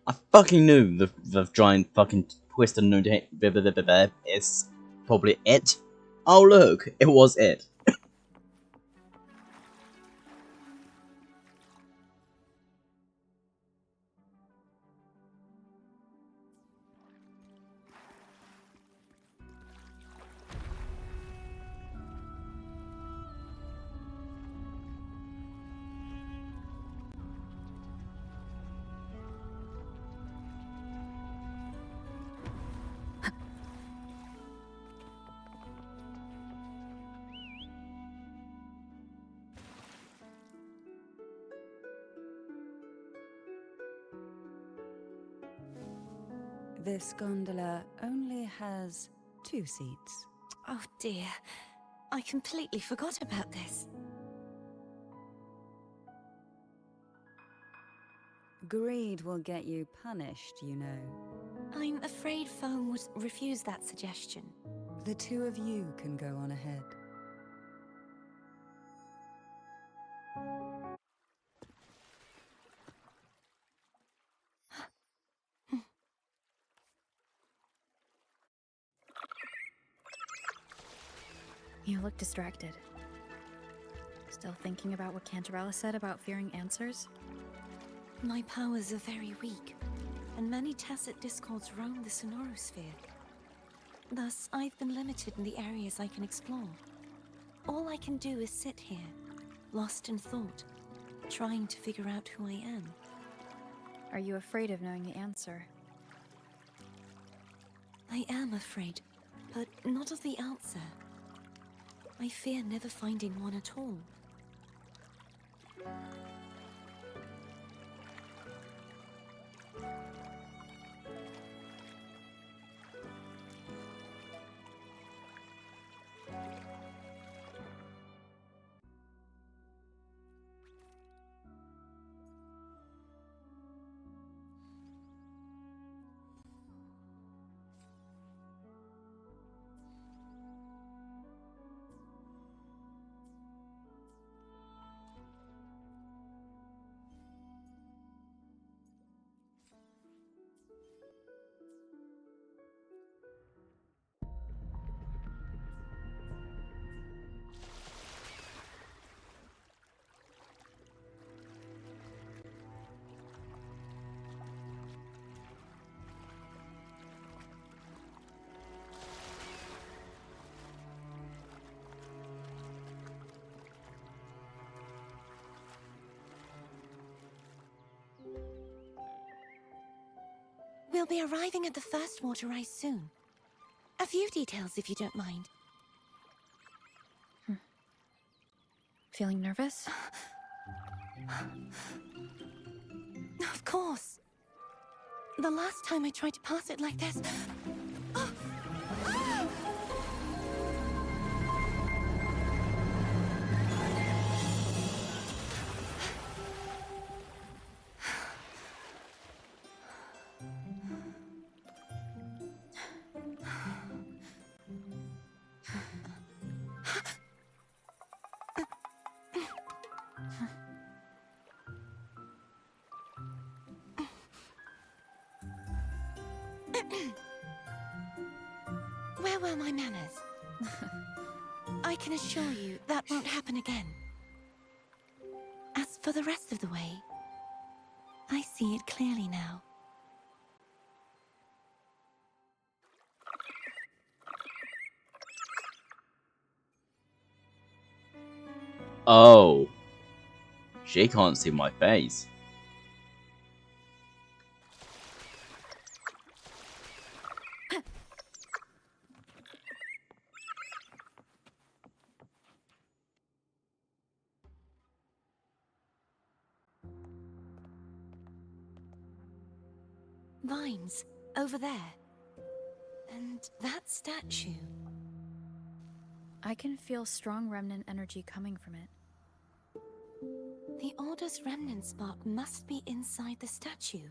I fucking knew the giant fucking twisted note is probably it. Oh look, it was it. This gondola only has 2 seats. Oh dear, I completely forgot about this. Greed will get you punished, you know. I'm afraid Foam would refuse that suggestion. The 2 of you can go on ahead. You look distracted. Still thinking about what Cantarella said about fearing answers? My powers are very weak, and many tacit discords roam the sonorosphere. Thus, I've been limited in the areas I can explore. All I can do is sit here, lost in thought, trying to figure out who I am. Are you afraid of knowing the answer? I am afraid, but not of the answer. I fear never finding one at all. We'll be arriving at the first water rise soon. A few details, if you don't mind. Feeling nervous? Of course. The last time I tried to pass it like this... Where were my manners? I can assure you that won't happen again. As for the rest of the way, I see it clearly now. Oh. She can't see my face. Vines, over there. And that statue. I can feel strong remnant energy coming from it. The Order's remnant spark must be inside the statue.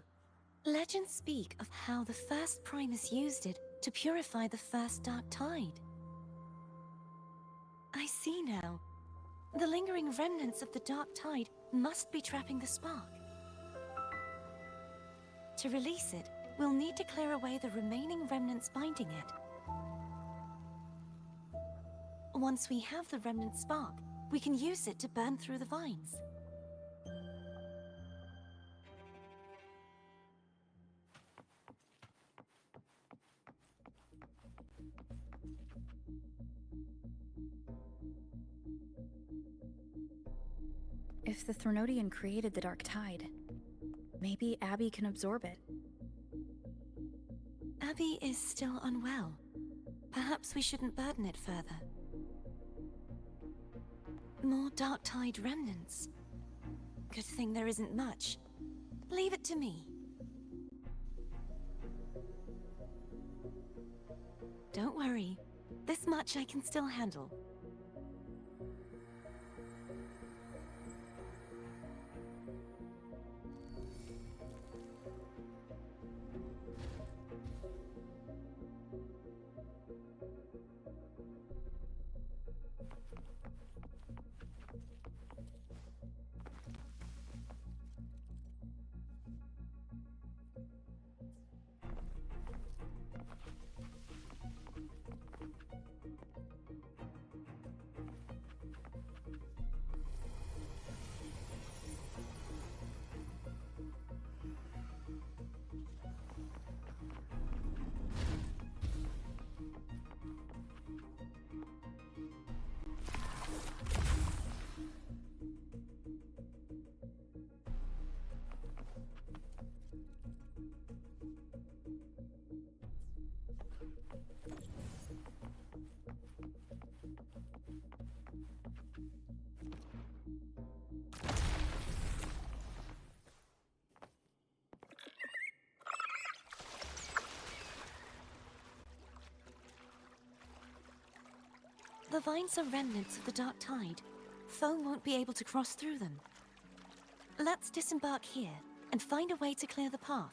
Legends speak of how the first Primus used it to purify the first Dark Tide. I see now. The lingering remnants of the Dark Tide must be trapping the spark. To release it, we'll need to clear away the remaining remnants binding it. Once we have the remnant spark, we can use it to burn through the vines. If the Threnodian created the Dark Tide, maybe Abby can absorb it. Abby is still unwell. Perhaps we shouldn't burden it further. More Dark Tide remnants. Good thing there isn't much. Leave it to me. Don't worry. This much I can still handle. The vines are remnants of the dark tide. Foam won't be able to cross through them. Let's disembark here and find a way to clear the path.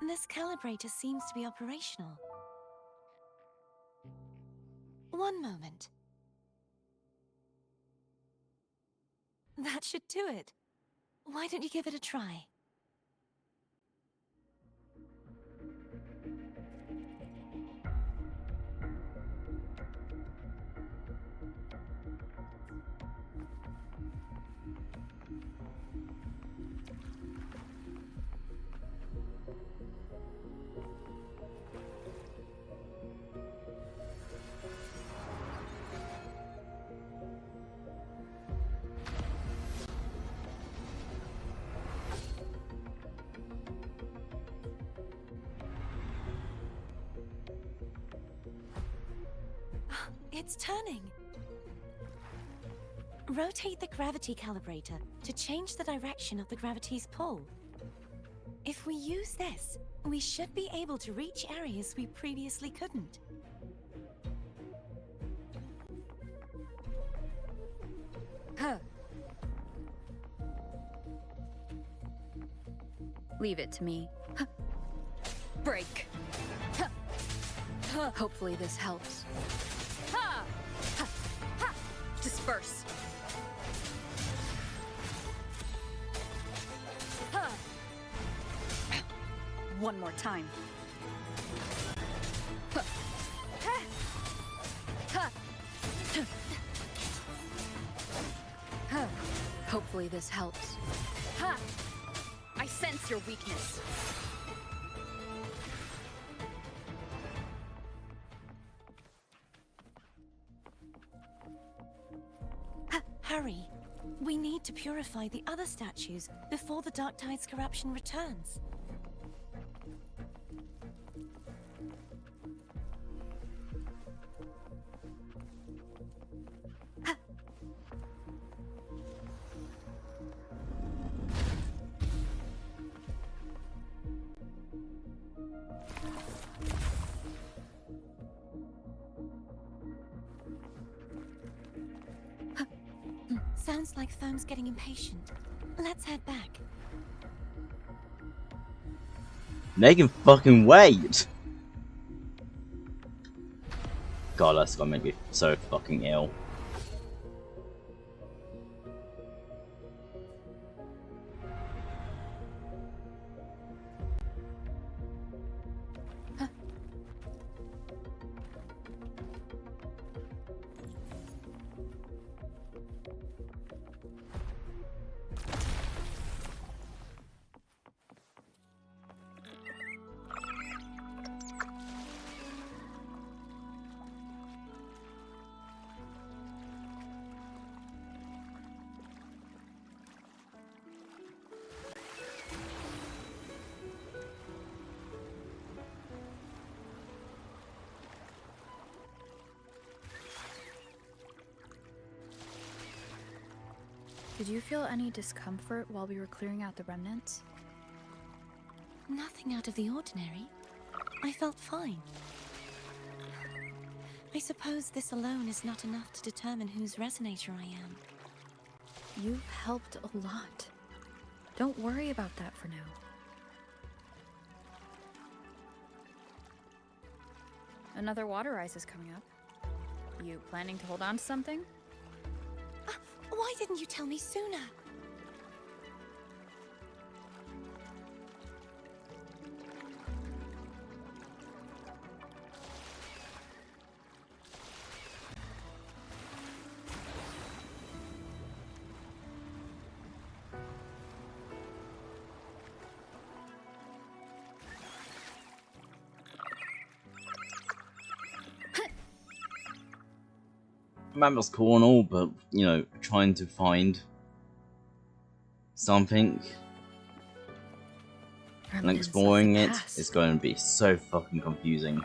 This calibrator seems to be operational. One moment. That should do it. Why don't you give it a try? It's turning. Rotate the gravity calibrator to change the direction of the gravity's pull. If we use this, we should be able to reach areas we previously couldn't. Huh. Leave it to me. Huh. Break. Huh. Huh. Hopefully this helps. Ha! Ha! Ha! Disperse. Ha! One more time. Ha! Ha! Ha! Ha! Hopefully this helps. Ha! I sense your weakness. Hurry. We need to purify the other statues before the Dark Tide's corruption returns. Sounds like Foam's getting impatient. Let's head back. They can fucking wait! God, that's gonna make me so fucking ill. Did you feel any discomfort while we were clearing out the remnants? Nothing out of the ordinary. I felt fine. I suppose this alone is not enough to determine whose resonator I am. You've helped a lot. Don't worry about that for now. Another water rise is coming up. You planning to hold on to something? Why didn't you tell me sooner? That was cool and all, but, you know, trying to find something, and Remnants of the exploring it past. is going to be so fucking confusing.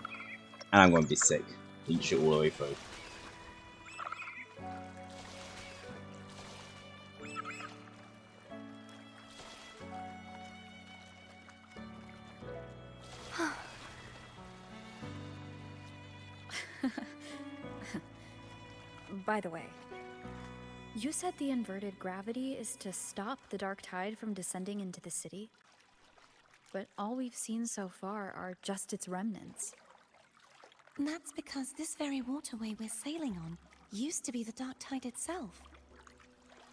And I'm going to be sick. Eat shit all the way through. By the way, you said the inverted gravity is to stop the dark tide from descending into the city? But all we've seen so far are just its remnants. And that's because this very waterway we're sailing on used to be the dark tide itself.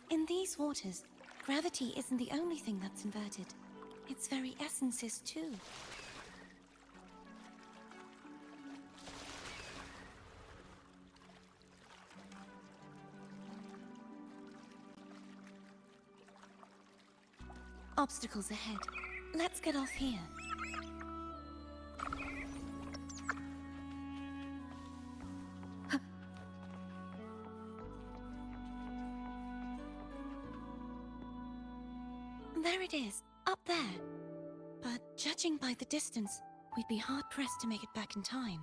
In these waters, gravity isn't the only thing that's inverted. Its very essence is too. Obstacles ahead. Let's get off here. There it is, up there. But judging by the distance, we'd be hard-pressed to make it back in time.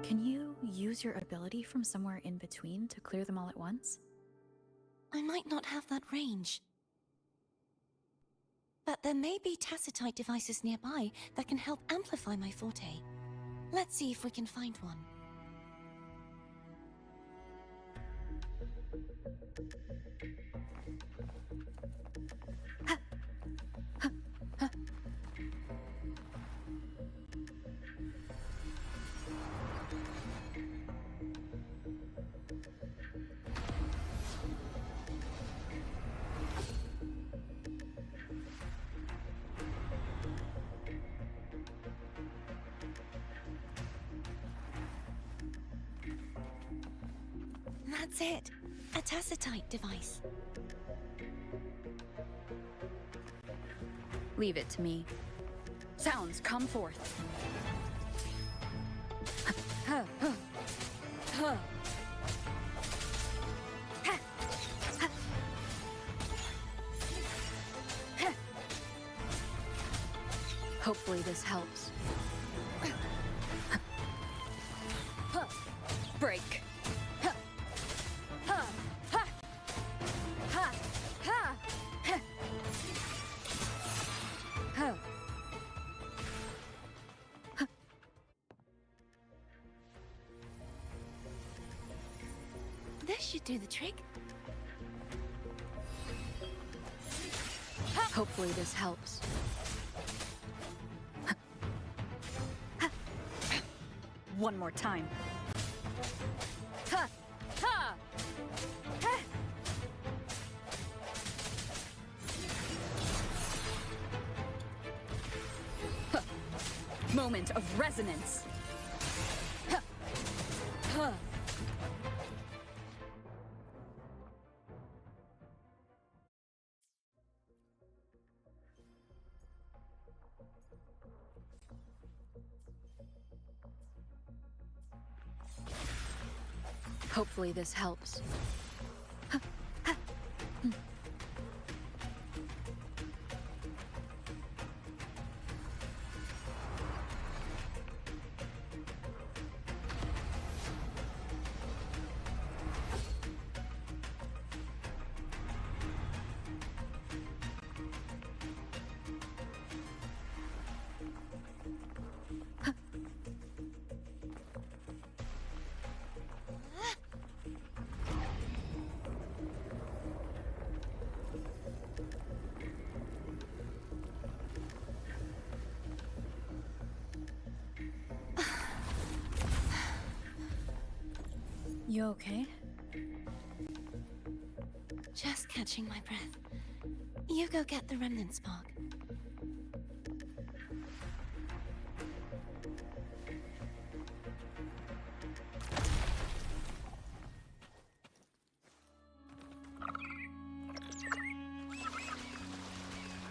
Can you use your ability from somewhere in between to clear them all at once? I might not have that range. But there may be tacitite devices nearby that can help amplify my forte. Let's see if we can find one. That's it. A tacitite device. Leave it to me. Sounds, come forth. Hopefully this helps. Break. This should do the trick. Hopefully this helps. One more time. Moment of resonance. Hopefully this helps. You okay? Just catching my breath. You go get the remnant spark.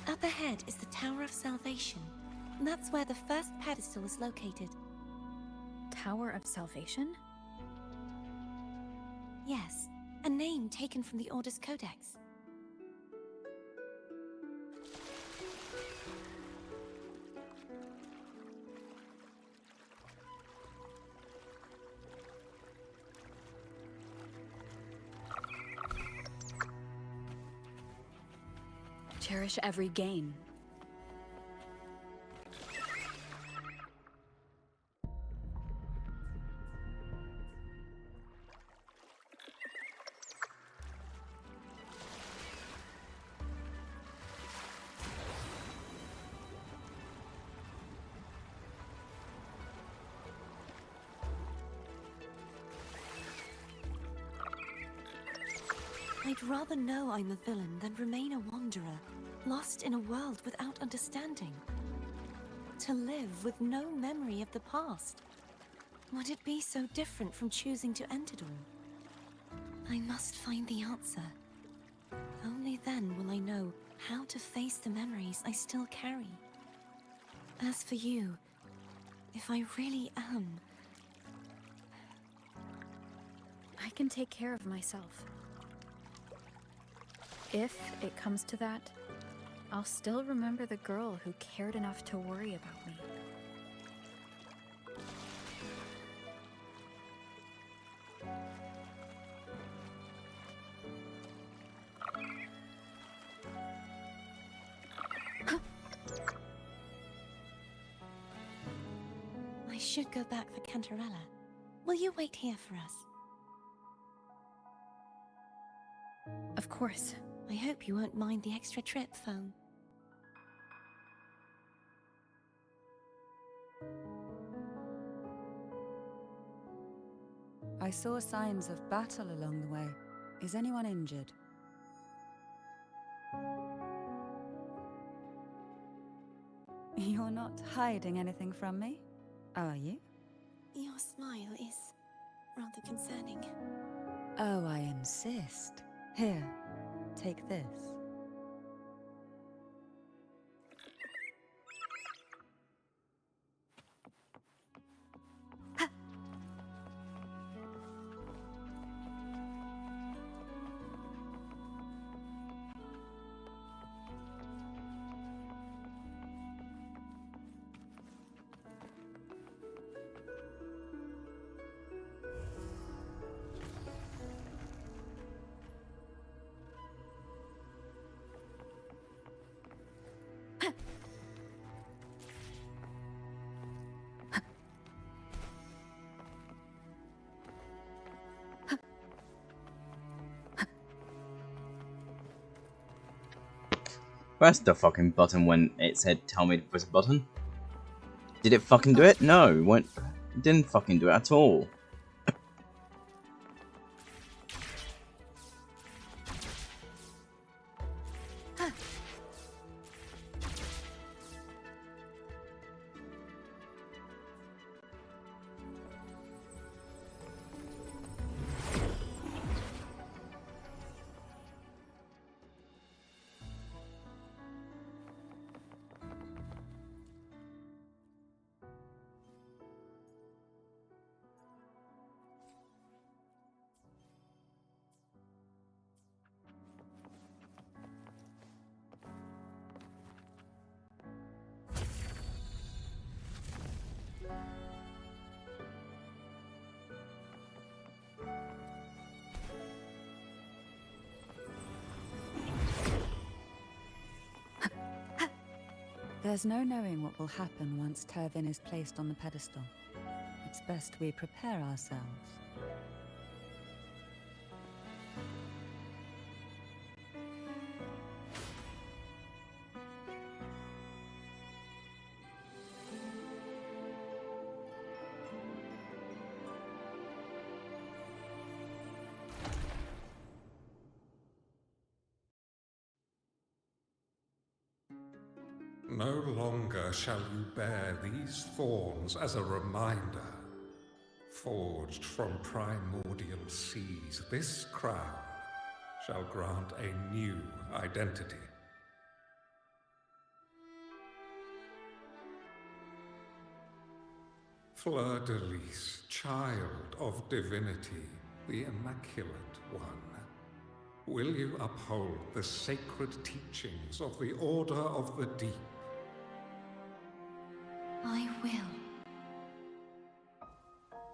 Up ahead is the Tower of Salvation. That's where the first pedestal is located. Tower of Salvation? Yes, a name taken from the Order's Codex. cherish every gain. I'd rather know I'm a villain than remain a wanderer, lost in a world without understanding. To live with no memory of the past. Would it be so different from choosing to end it all? I must find the answer. Only then will I know how to face the memories I still carry. As for you, if I really am... I can take care of myself. If it comes to that, I'll still remember the girl who cared enough to worry about me. I should go back for Cantarella. Will you wait here for us? Of course. I hope you won't mind the extra trip, phone. I saw signs of battle along the way. Is anyone injured? You're not hiding anything from me, are you? Your smile is rather concerning. Oh, I insist. Here, take this. Press the fucking button when it said tell me to press a button. Did it fucking do it? No, it didn't fucking do it at all. There's no knowing what will happen once Turvin is placed on the pedestal. It's best we prepare ourselves. No longer shall you bear these thorns as a reminder. Forged from primordial seas, this crown shall grant a new identity. Fleur-de-Lis, child of divinity, the Immaculate One. Will you uphold the sacred teachings of the Order of the Deep? I will.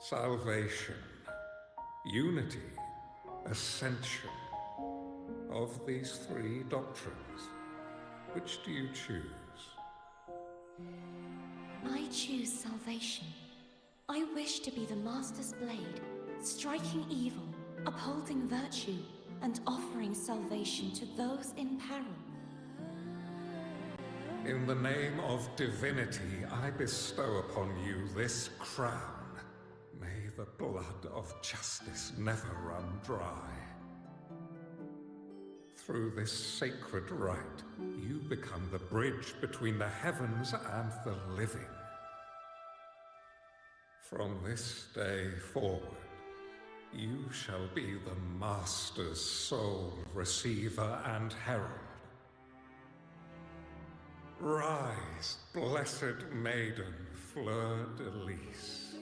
Salvation, unity, ascension. Of these three doctrines, Which do you choose? I choose salvation. I wish to be the Master's blade, striking evil, upholding virtue, and offering salvation to those in peril. In the name of divinity, I bestow upon you this crown. May the blood of justice never run dry. Through this sacred rite, you become the bridge between the heavens and the living. From this day forward, you shall be the Master's sole receiver and herald. Rise, blessed maiden, fleur-de-lis.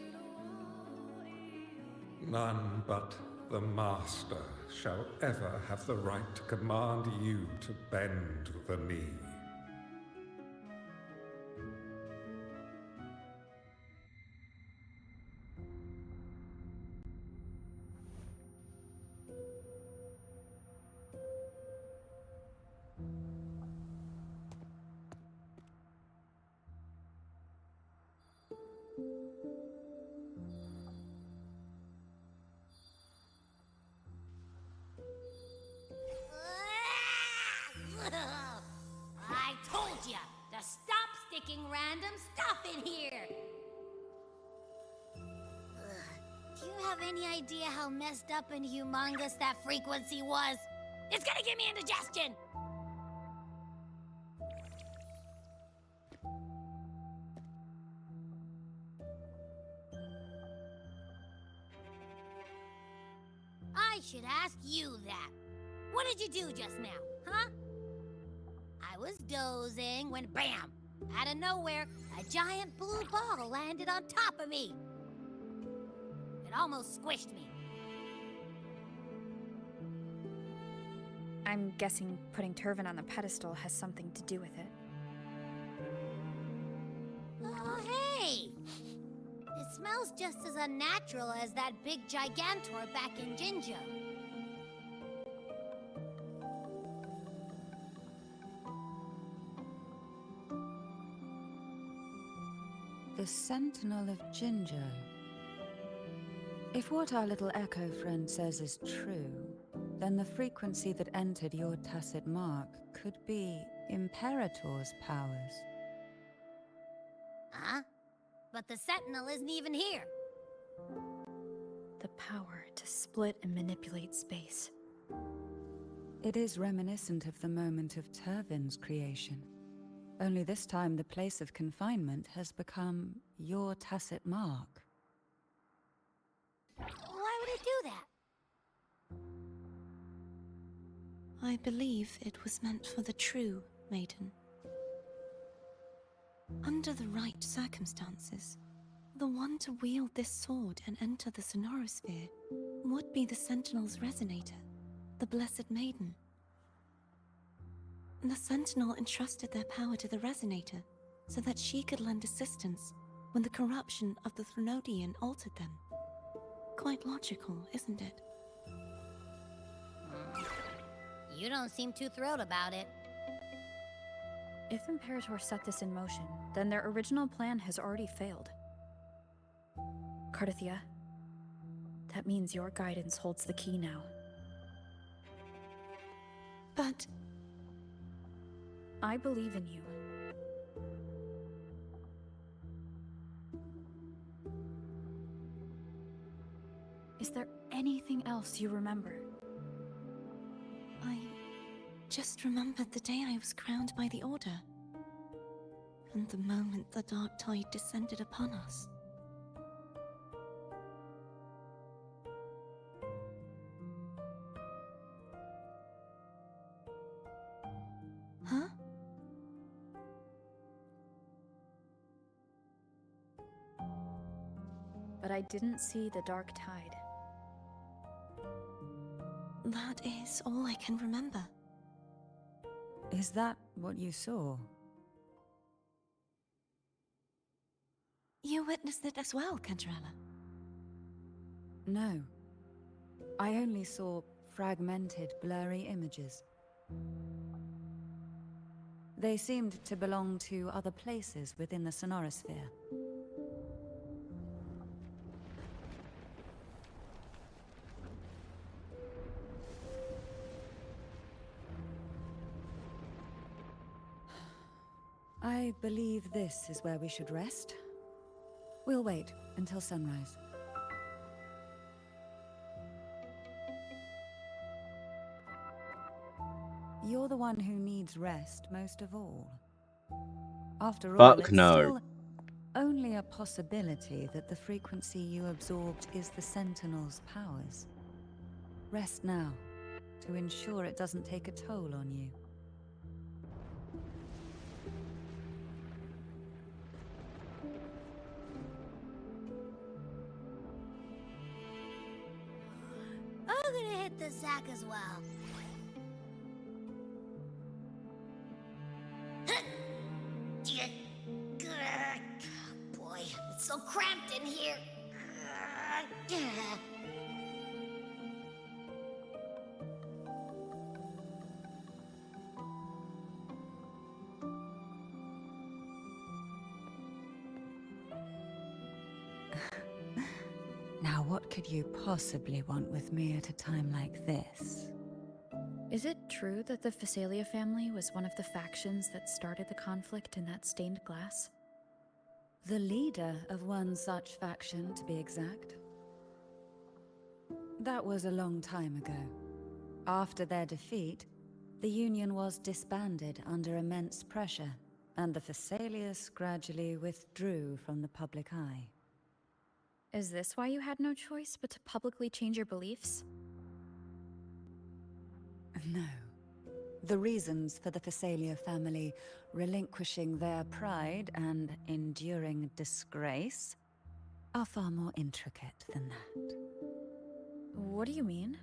None but the Master shall ever have the right to command you to bend the knee. I told ya to stop sticking random stuff in here! Do you have any idea how messed up and humongous that frequency was? It's gonna give me indigestion! I should ask you that. What did you do just now, huh? I was dozing when bam! Out of nowhere, a giant blue ball landed on top of me. It almost squished me. I'm guessing putting Turvin on the pedestal has something to do with it. Oh, hey! It smells just as unnatural as that big gigantor back in Jinjo. The Sentinel of Jinjo. If what our little echo friend says is true, then the frequency that entered your tacit mark could be Imperator's powers. Huh? But the Sentinel isn't even here. The power to split and manipulate space. It is reminiscent of the moment of Turvin's creation. Only this time the place of confinement has become your tacit mark. Why would it do that? I believe it was meant for the true maiden. Under the right circumstances, the one to wield this sword and enter the Sonorosphere would be the Sentinel's resonator, the Blessed Maiden. The Sentinel entrusted their power to the Resonator so that she could lend assistance when the corruption of the Threnodian altered them. Quite logical, isn't it? You don't seem too thrilled about it. If Imperator set this in motion, then their original plan has already failed. Cardathia, that means your guidance holds the key now. But I believe in you. Is there anything else you remember? I just remembered the day I was crowned by the Order, and the moment the dark tide descended upon us. Huh? But I didn't see the dark tide. That is all I can remember. Is that what you saw? You witnessed it as well, Cantarella. No. I only saw fragmented, blurry images. They seemed to belong to other places within the sonorosphere. I believe this is where we should rest. We'll wait until sunrise. You're the one who needs rest most of all. After all, Fuck it's no. still only a possibility that the frequency you absorbed is the Sentinel's powers. Rest now, to ensure it doesn't take a toll on you. I'm gonna hit the sack as well. Boy, it's so cramped in here. Now, what could you possibly want with me at a time like this? Is it true that the Phasalia family was one of the factions that started the conflict in that stained glass? The leader of one such faction, to be exact. That was a long time ago. After their defeat, the Union was disbanded under immense pressure, and the Phasalius gradually withdrew from the public eye. Is this why you had no choice but to publicly change your beliefs? No. The reasons for the Phasalia family relinquishing their pride and enduring disgrace are far more intricate than that. What do you mean?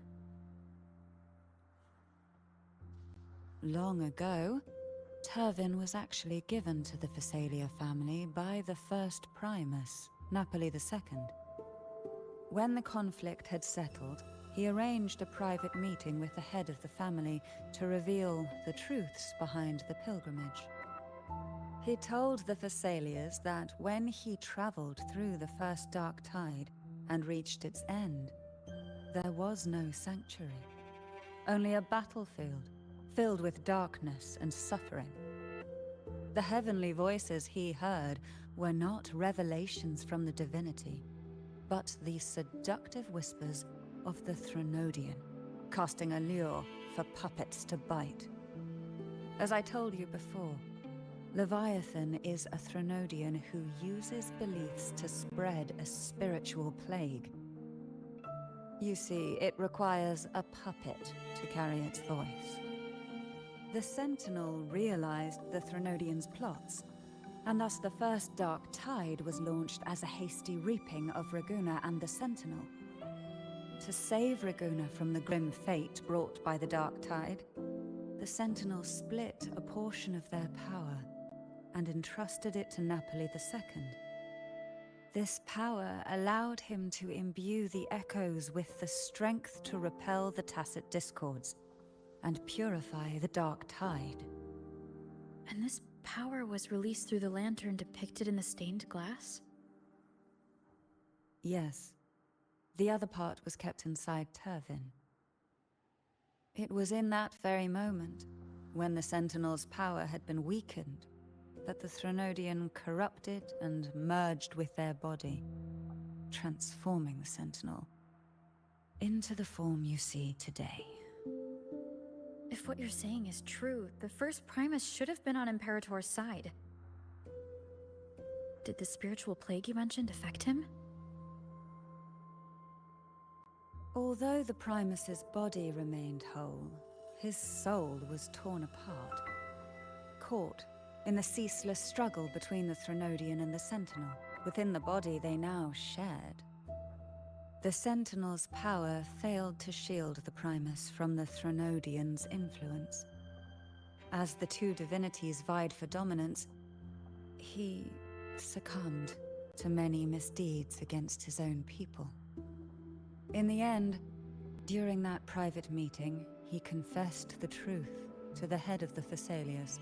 Long ago, Turvin was actually given to the Phasalia family by the first Primus, Napoli II. When the conflict had settled, he arranged a private meeting with the head of the family to reveal the truths behind the pilgrimage. He told the Phasalias that when he traveled through the first dark tide and reached its end, there was no sanctuary, only a battlefield filled with darkness and suffering. The heavenly voices he heard were not revelations from the divinity, but the seductive whispers of the Threnodian, casting a lure for puppets to bite. As I told you before, Leviathan is a Threnodian who uses beliefs to spread a spiritual plague. You see, it requires a puppet to carry its voice. The Sentinel realized the Threnodian's plots, and thus the first Dark Tide was launched as a hasty reaping of Raguna and the Sentinel. To save Raguna from the grim fate brought by the Dark Tide, the Sentinel split a portion of their power and entrusted it to Napoli II. This power allowed him to imbue the echoes with the strength to repel the tacit discords and purify the Dark Tide. And this power was released through the lantern depicted in the stained glass? Yes. The other part was kept inside Turvin. It was in that very moment, when the Sentinel's power had been weakened, that the Threnodian corrupted and merged with their body, transforming the Sentinel into the form you see today. If what you're saying is true, the first Primus should have been on Imperator's side. Did the spiritual plague you mentioned affect him? Although the Primus's body remained whole, his soul was torn apart, caught in the ceaseless struggle between the Threnodian and the Sentinel. Within the body they now shared. The Sentinel's power failed to shield the Primus from the Threnodian's influence. As the two divinities vied for dominance, he succumbed to many misdeeds against his own people. In the end, during that private meeting, he confessed the truth to the head of the Phasalias.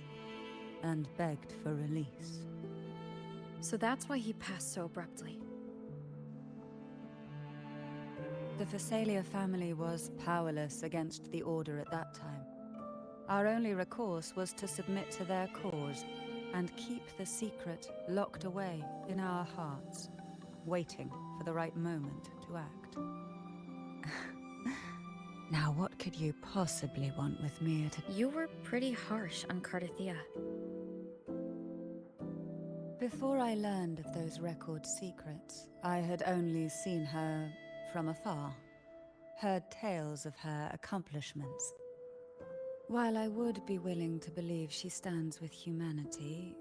and begged for release. So that's why he passed so abruptly. The Phasalia family was powerless against the Order at that time. Our only recourse was to submit to their cause and keep the secret locked away in our hearts, waiting for the right moment to act. Now what could you possibly want with Mia to— You were pretty harsh on Cardathia. Before I learned of those record secrets, I had only seen her from afar, heard tales of her accomplishments. While I would be willing to believe she stands with humanity,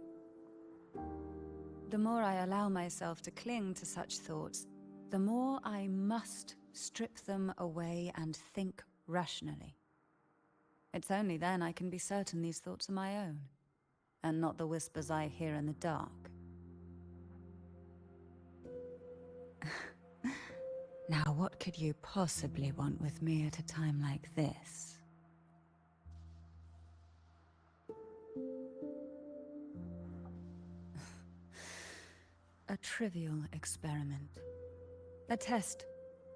the more I allow myself to cling to such thoughts, the more I must strip them away and think rationally. It's only then I can be certain these thoughts are my own, and not the whispers I hear in the dark. Now what could you possibly want with me at a time like this? A trivial experiment. A test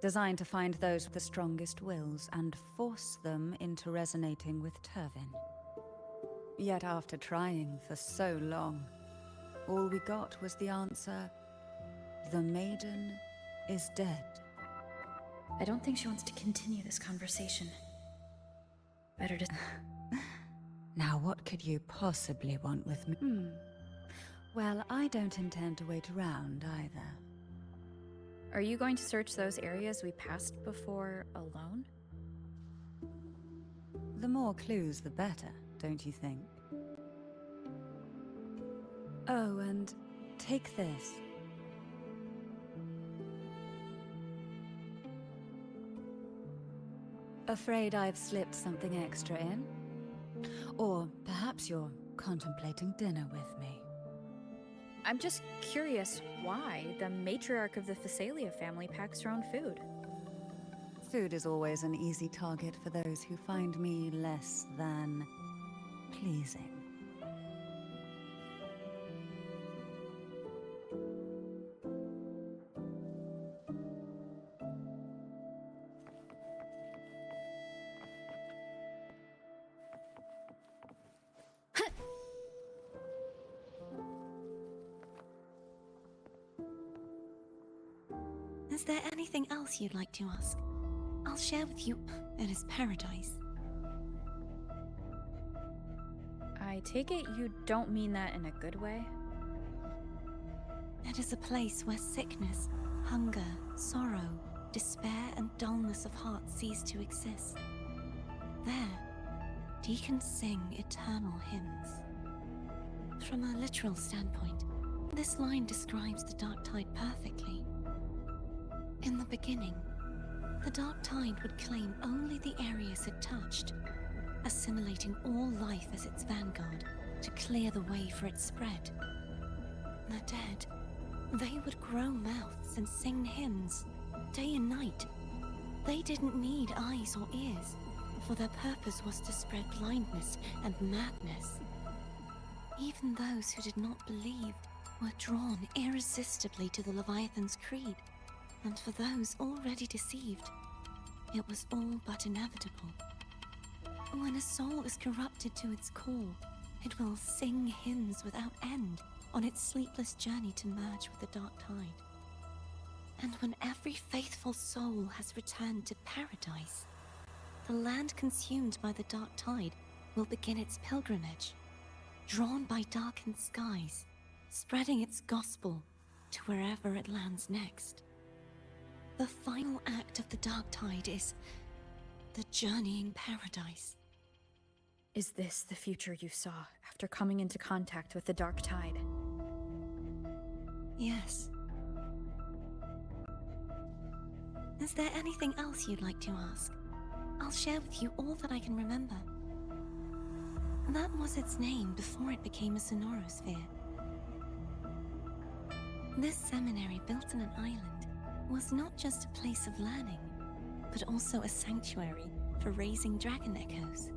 designed to find those with the strongest wills and force them into resonating with Turvin. Yet after trying for so long, all we got was the answer, "The maiden is dead." I don't think she wants to continue this conversation. Better to... Now what could you possibly want with me? Well, I don't intend to wait around either. Are you going to search those areas we passed before alone? The more clues, the better, don't you think? Oh, and take this. Afraid I've slipped something extra in? Or perhaps you're contemplating dinner with me. I'm just curious why the matriarch of the Phasalia family packs her own food. Food is always an easy target for those who find me less than pleasing. Is there anything else you'd like to ask? I'll share with you. It is paradise. I take it you don't mean that in a good way? It is a place where sickness, hunger, sorrow, despair, and dullness of heart cease to exist. There, deacons sing eternal hymns. From a literal standpoint, this line describes the dark tide perfectly. In the beginning, the dark tide would claim only the areas it touched, assimilating all life as its vanguard to clear the way for its spread. The dead, they would grow mouths and sing hymns, day and night. They didn't need eyes or ears, for their purpose was to spread blindness and madness. Even those who did not believe were drawn irresistibly to the Leviathan's creed. And for those already deceived, it was all but inevitable. When a soul is corrupted to its core, it will sing hymns without end on its sleepless journey to merge with the dark tide. And when every faithful soul has returned to paradise, the land consumed by the dark tide will begin its pilgrimage, drawn by darkened skies, spreading its gospel to wherever it lands next. The final act of the dark tide is the journeying paradise. Is this the future you saw after coming into contact with the dark tide? Yes. Is there anything else you'd like to ask? I'll share with you all that I can remember. That was its name before it became a sonorosphere. This seminary, built on an island, was not just a place of learning, but also a sanctuary for raising dragon echoes.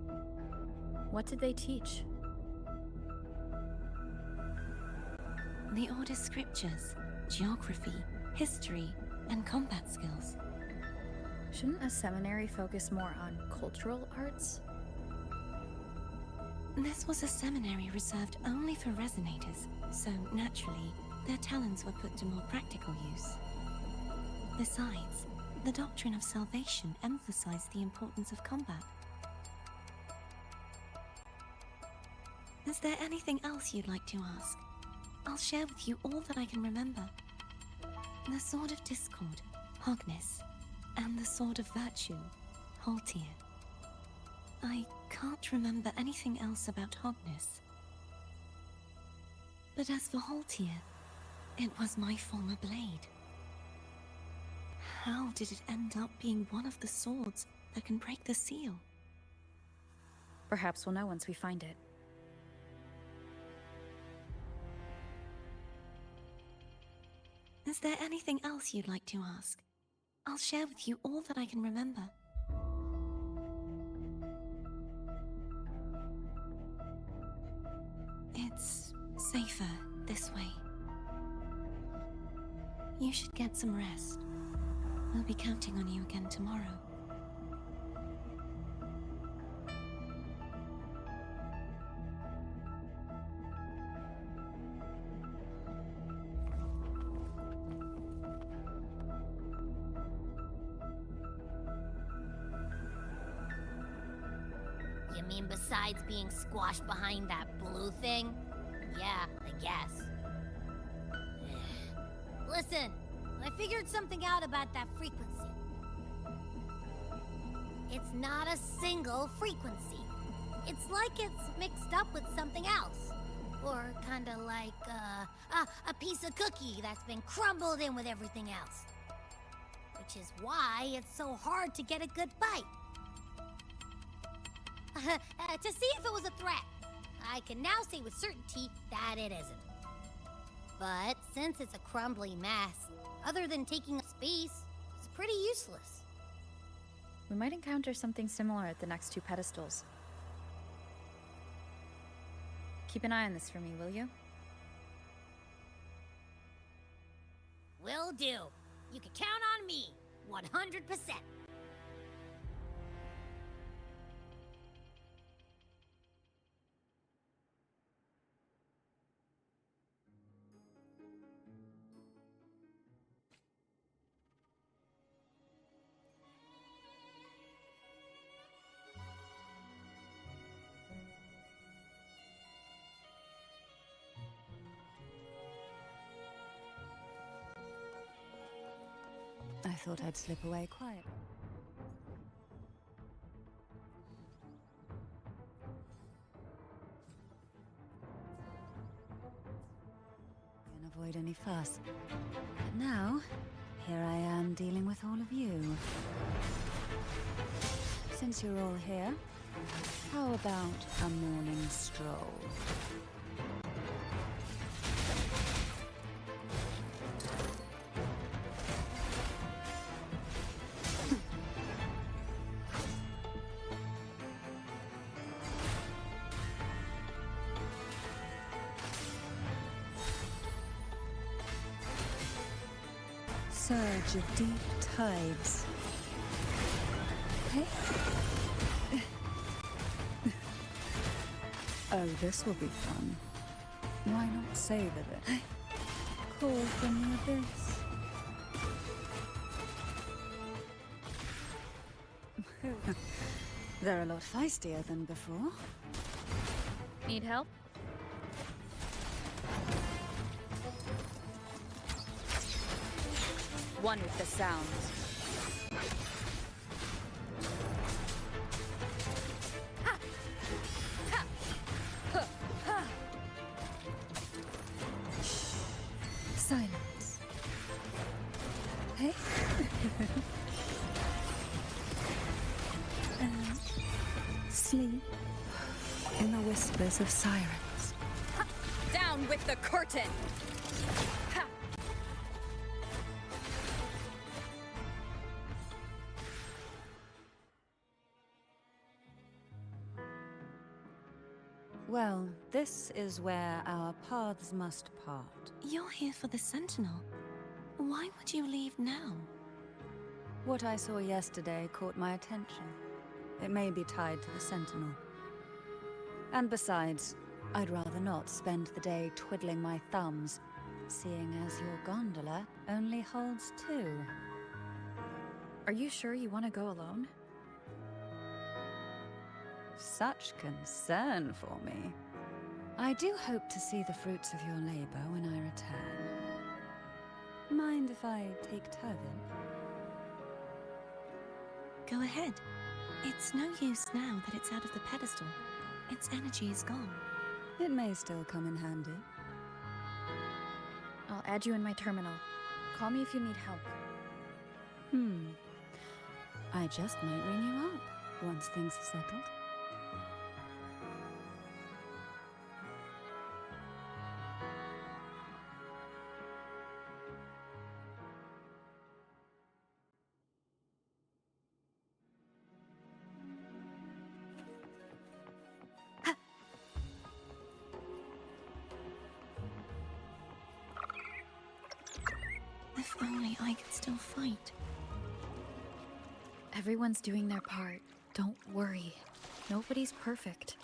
What did they teach? the Order's scriptures, geography, history, and combat skills. Shouldn't a seminary focus more on cultural arts? This was a seminary reserved only for resonators, so naturally, their talents were put to more practical use. Besides, the doctrine of salvation emphasized the importance of combat. Is there anything else you'd like to ask? I'll share with you all that I can remember. The Sword of Discord, Hognis, and the Sword of Virtue, Haltir. I can't remember anything else about Hognis. But as for Haltir, it was my former blade. How did it end up being one of the swords that can break the seal? Perhaps we'll know once we find it. Is there anything else you'd like to ask? I'll share with you all that I can remember. It's safer this way. You should get some rest. We'll be counting on you again tomorrow. You mean besides being squashed behind that blue thing? Yeah, I guess. Listen, I figured something out about that frequency. It's not a single frequency. It's like it's mixed up with something else. Or kinda like, a piece of cookie that's been crumbled in with everything else. Which is why it's so hard to get a good bite. To see if it was a threat. I can now say with certainty that it isn't. But since it's a crumbly mess, other than taking up space, it's pretty useless. We might encounter something similar at the next two pedestals. Keep an eye on this for me, will you? Will do. You can count on me, 100%. I thought I'd slip away quiet. Can avoid any fuss. But now, here I am dealing with all of you. Since you're all here, how about a morning stroll? Surge of deep tides. Hey? Oh, this will be fun. Why not savor this? Call from the abyss. They're a lot feistier than before. Need help? One with the sounds. Silence. Hey? And sleep in the whispers of sirens. Down with the curtain! Well, this is where our paths must part. You're here for the Sentinel. Why would you leave now? What I saw yesterday caught my attention. It may be tied to the Sentinel. And besides, I'd rather not spend the day twiddling my thumbs, seeing as your gondola only holds 2. Are you sure you want to go alone? Such concern for me. I do hope to see the fruits of your labor when I return. Mind if I take Turvin? Go ahead. It's no use now that it's out of the pedestal. Its energy is gone. It may still come in handy. I'll add you in my terminal. Call me if you need help. I just might ring you up once things are settled. If only I could still fight. Everyone's doing their part. Don't worry. Nobody's perfect.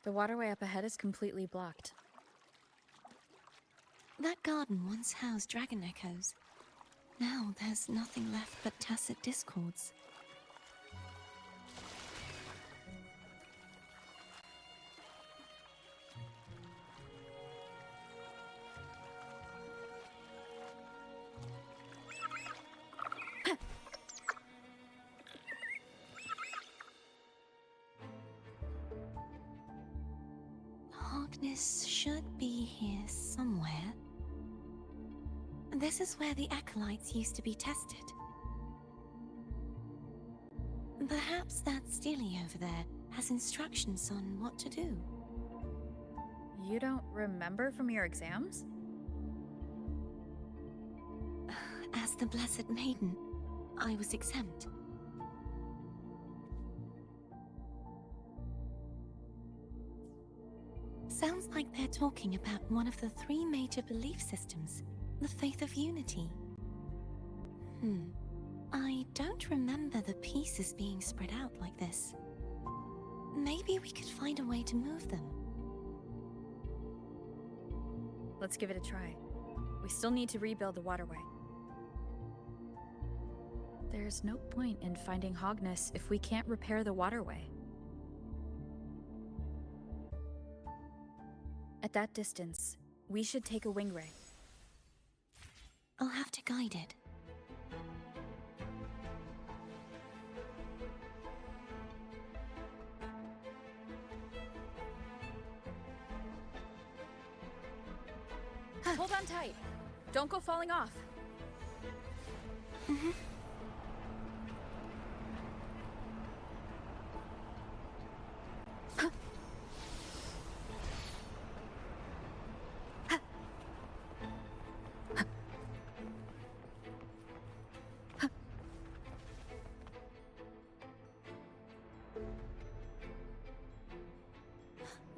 The waterway up ahead is completely blocked. That garden once housed dragon echoes. Now there's nothing left but tacit discords. Hogness should be here somewhere. This is where the acolytes used to be tested. Perhaps that Steely over there has instructions on what to do. You don't remember from your exams? As the Blessed Maiden, I was exempt. Sounds like they're talking about one of the 3 major belief systems, the faith of unity. I don't remember the pieces being spread out like this. Maybe we could find a way to move them. Let's give it a try. We still need to rebuild the waterway. There's no point in finding Hogness if we can't repair the waterway. At that distance, we should take a wing ray. I'll have to guide it. Hold on tight. Don't go falling off.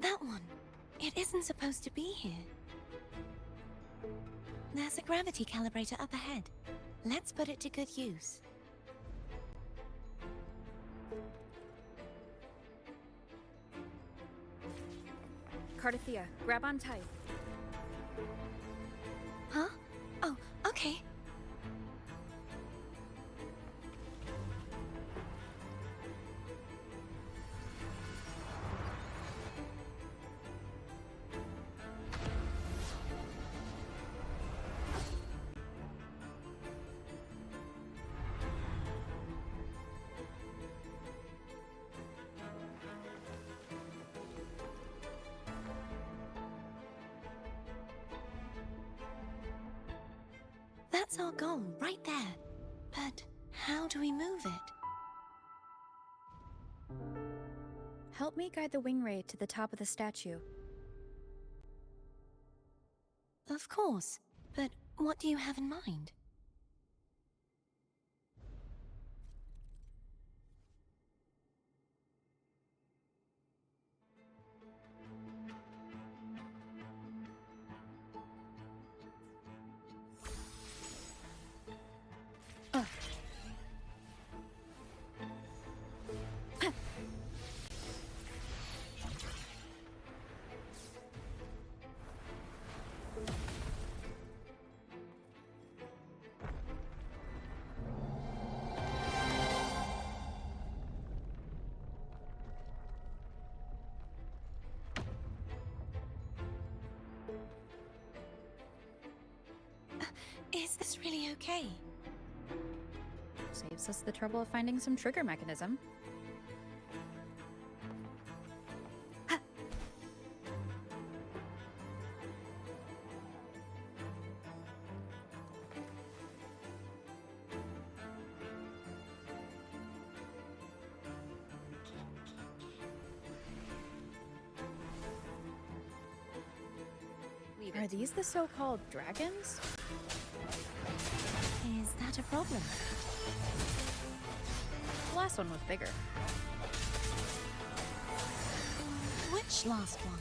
That one. It isn't supposed to be here. There's a gravity calibrator up ahead. Let's put it to good use. Cardathea, grab on tight. Huh? Oh, okay. That's our goal, right there. But how do we move it? Help me guide the wing ray to the top of the statue. Of course, but what do you have in mind? Is this really okay? Saves us the trouble of finding some trigger mechanism. Are these the so-called dragons? Is that a problem? The last one was bigger. Which last one?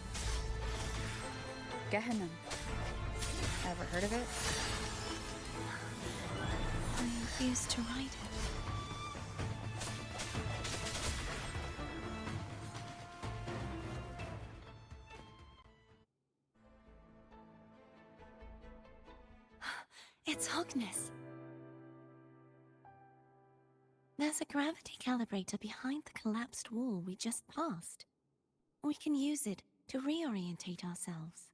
Gehenna. Ever heard of it? I used to write it. It's Hogness. There's a gravity calibrator behind the collapsed wall we just passed. We can use it to reorientate ourselves.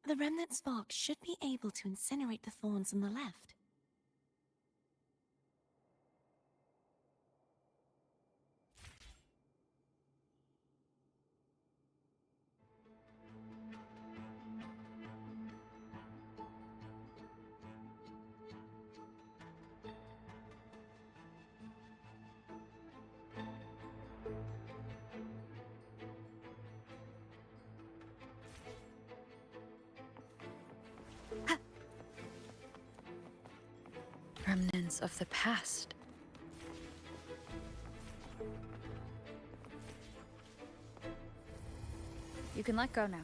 The remnant spark should be able to incinerate the thorns on the left. Remnants of the past. You can let go now.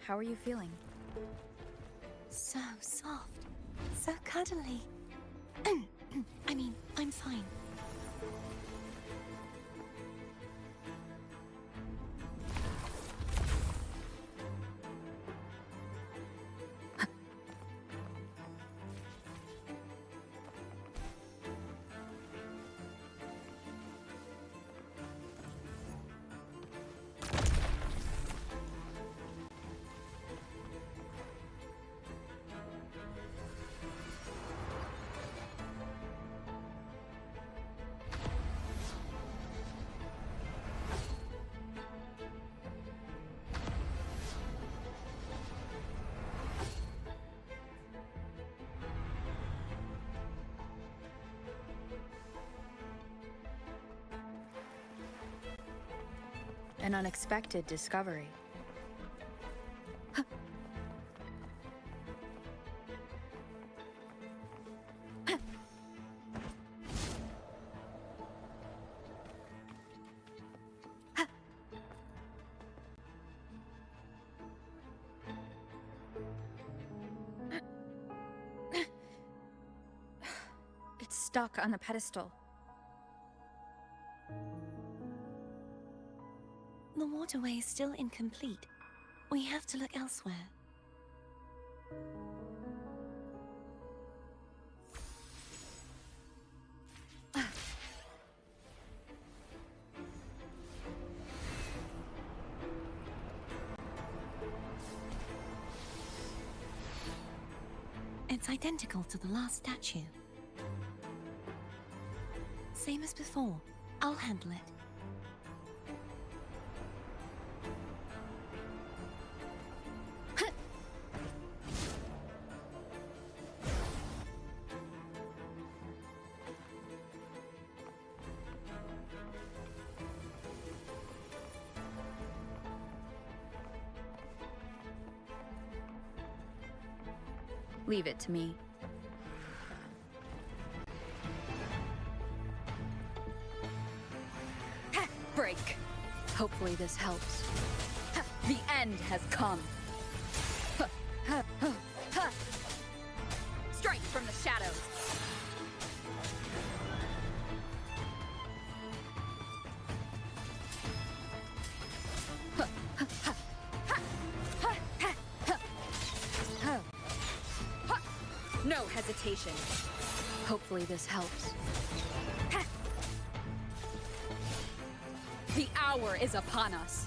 How are you feeling? So soft. So cuddly. I mean, I'm fine. An unexpected discovery. It's stuck on the pedestal. The waterway is still incomplete. We have to look elsewhere. It's identical to the last statue. Same as before. I'll handle it. Leave it to me. Break. Hopefully this helps. The end has come. Strike from the shadows. No hesitation. Hopefully this helps. The hour is upon us.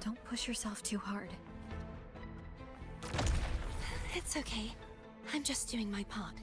Don't push yourself too hard. It's okay. I'm just doing my part.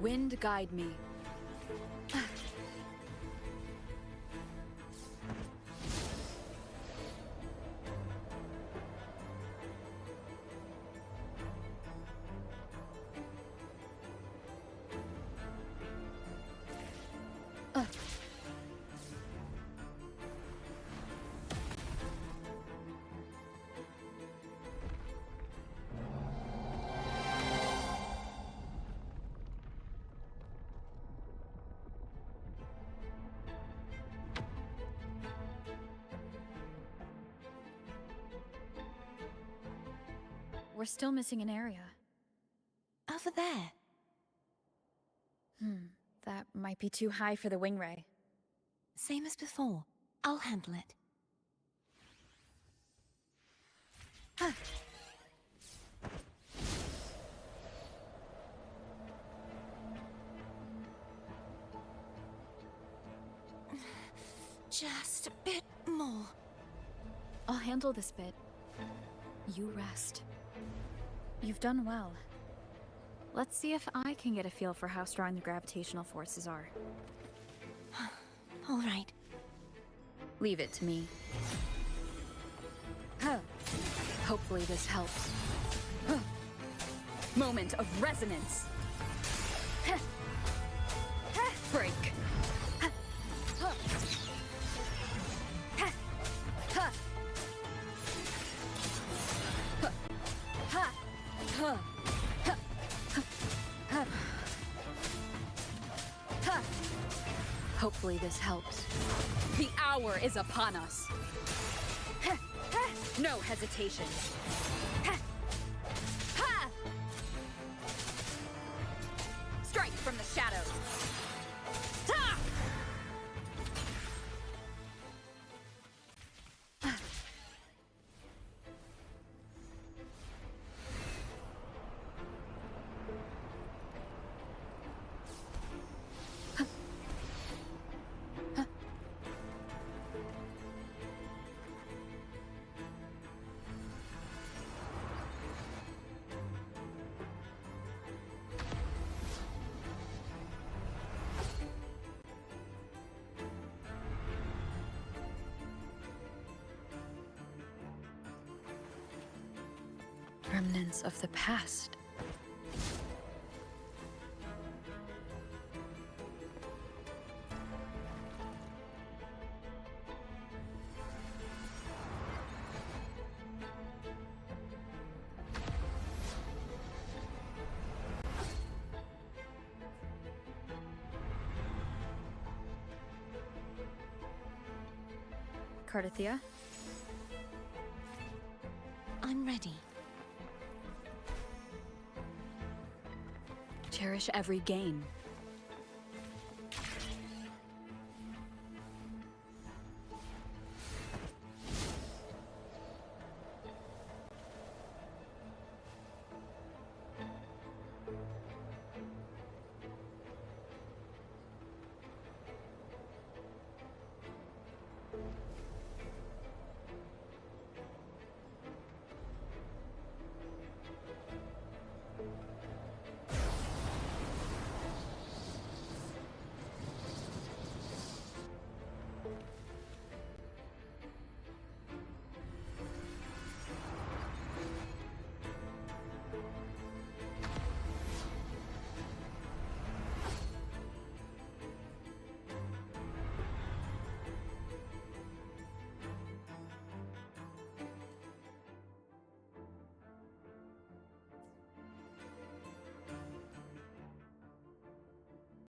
Wind guide me. We're still missing an area. Over there. That might be too high for the wing ray. Same as before. I'll handle it. Just a bit more. I'll handle this bit. You rest. You've done well. Let's see if I can get a feel for how strong the gravitational forces are. All right. Leave it to me. Hopefully this helps. Moment of resonance. Break. Hopefully this helps. The hour is upon us. No hesitation. Strike from the shadows. Remnants of the past. Cardathia? ready. Cherish every gain,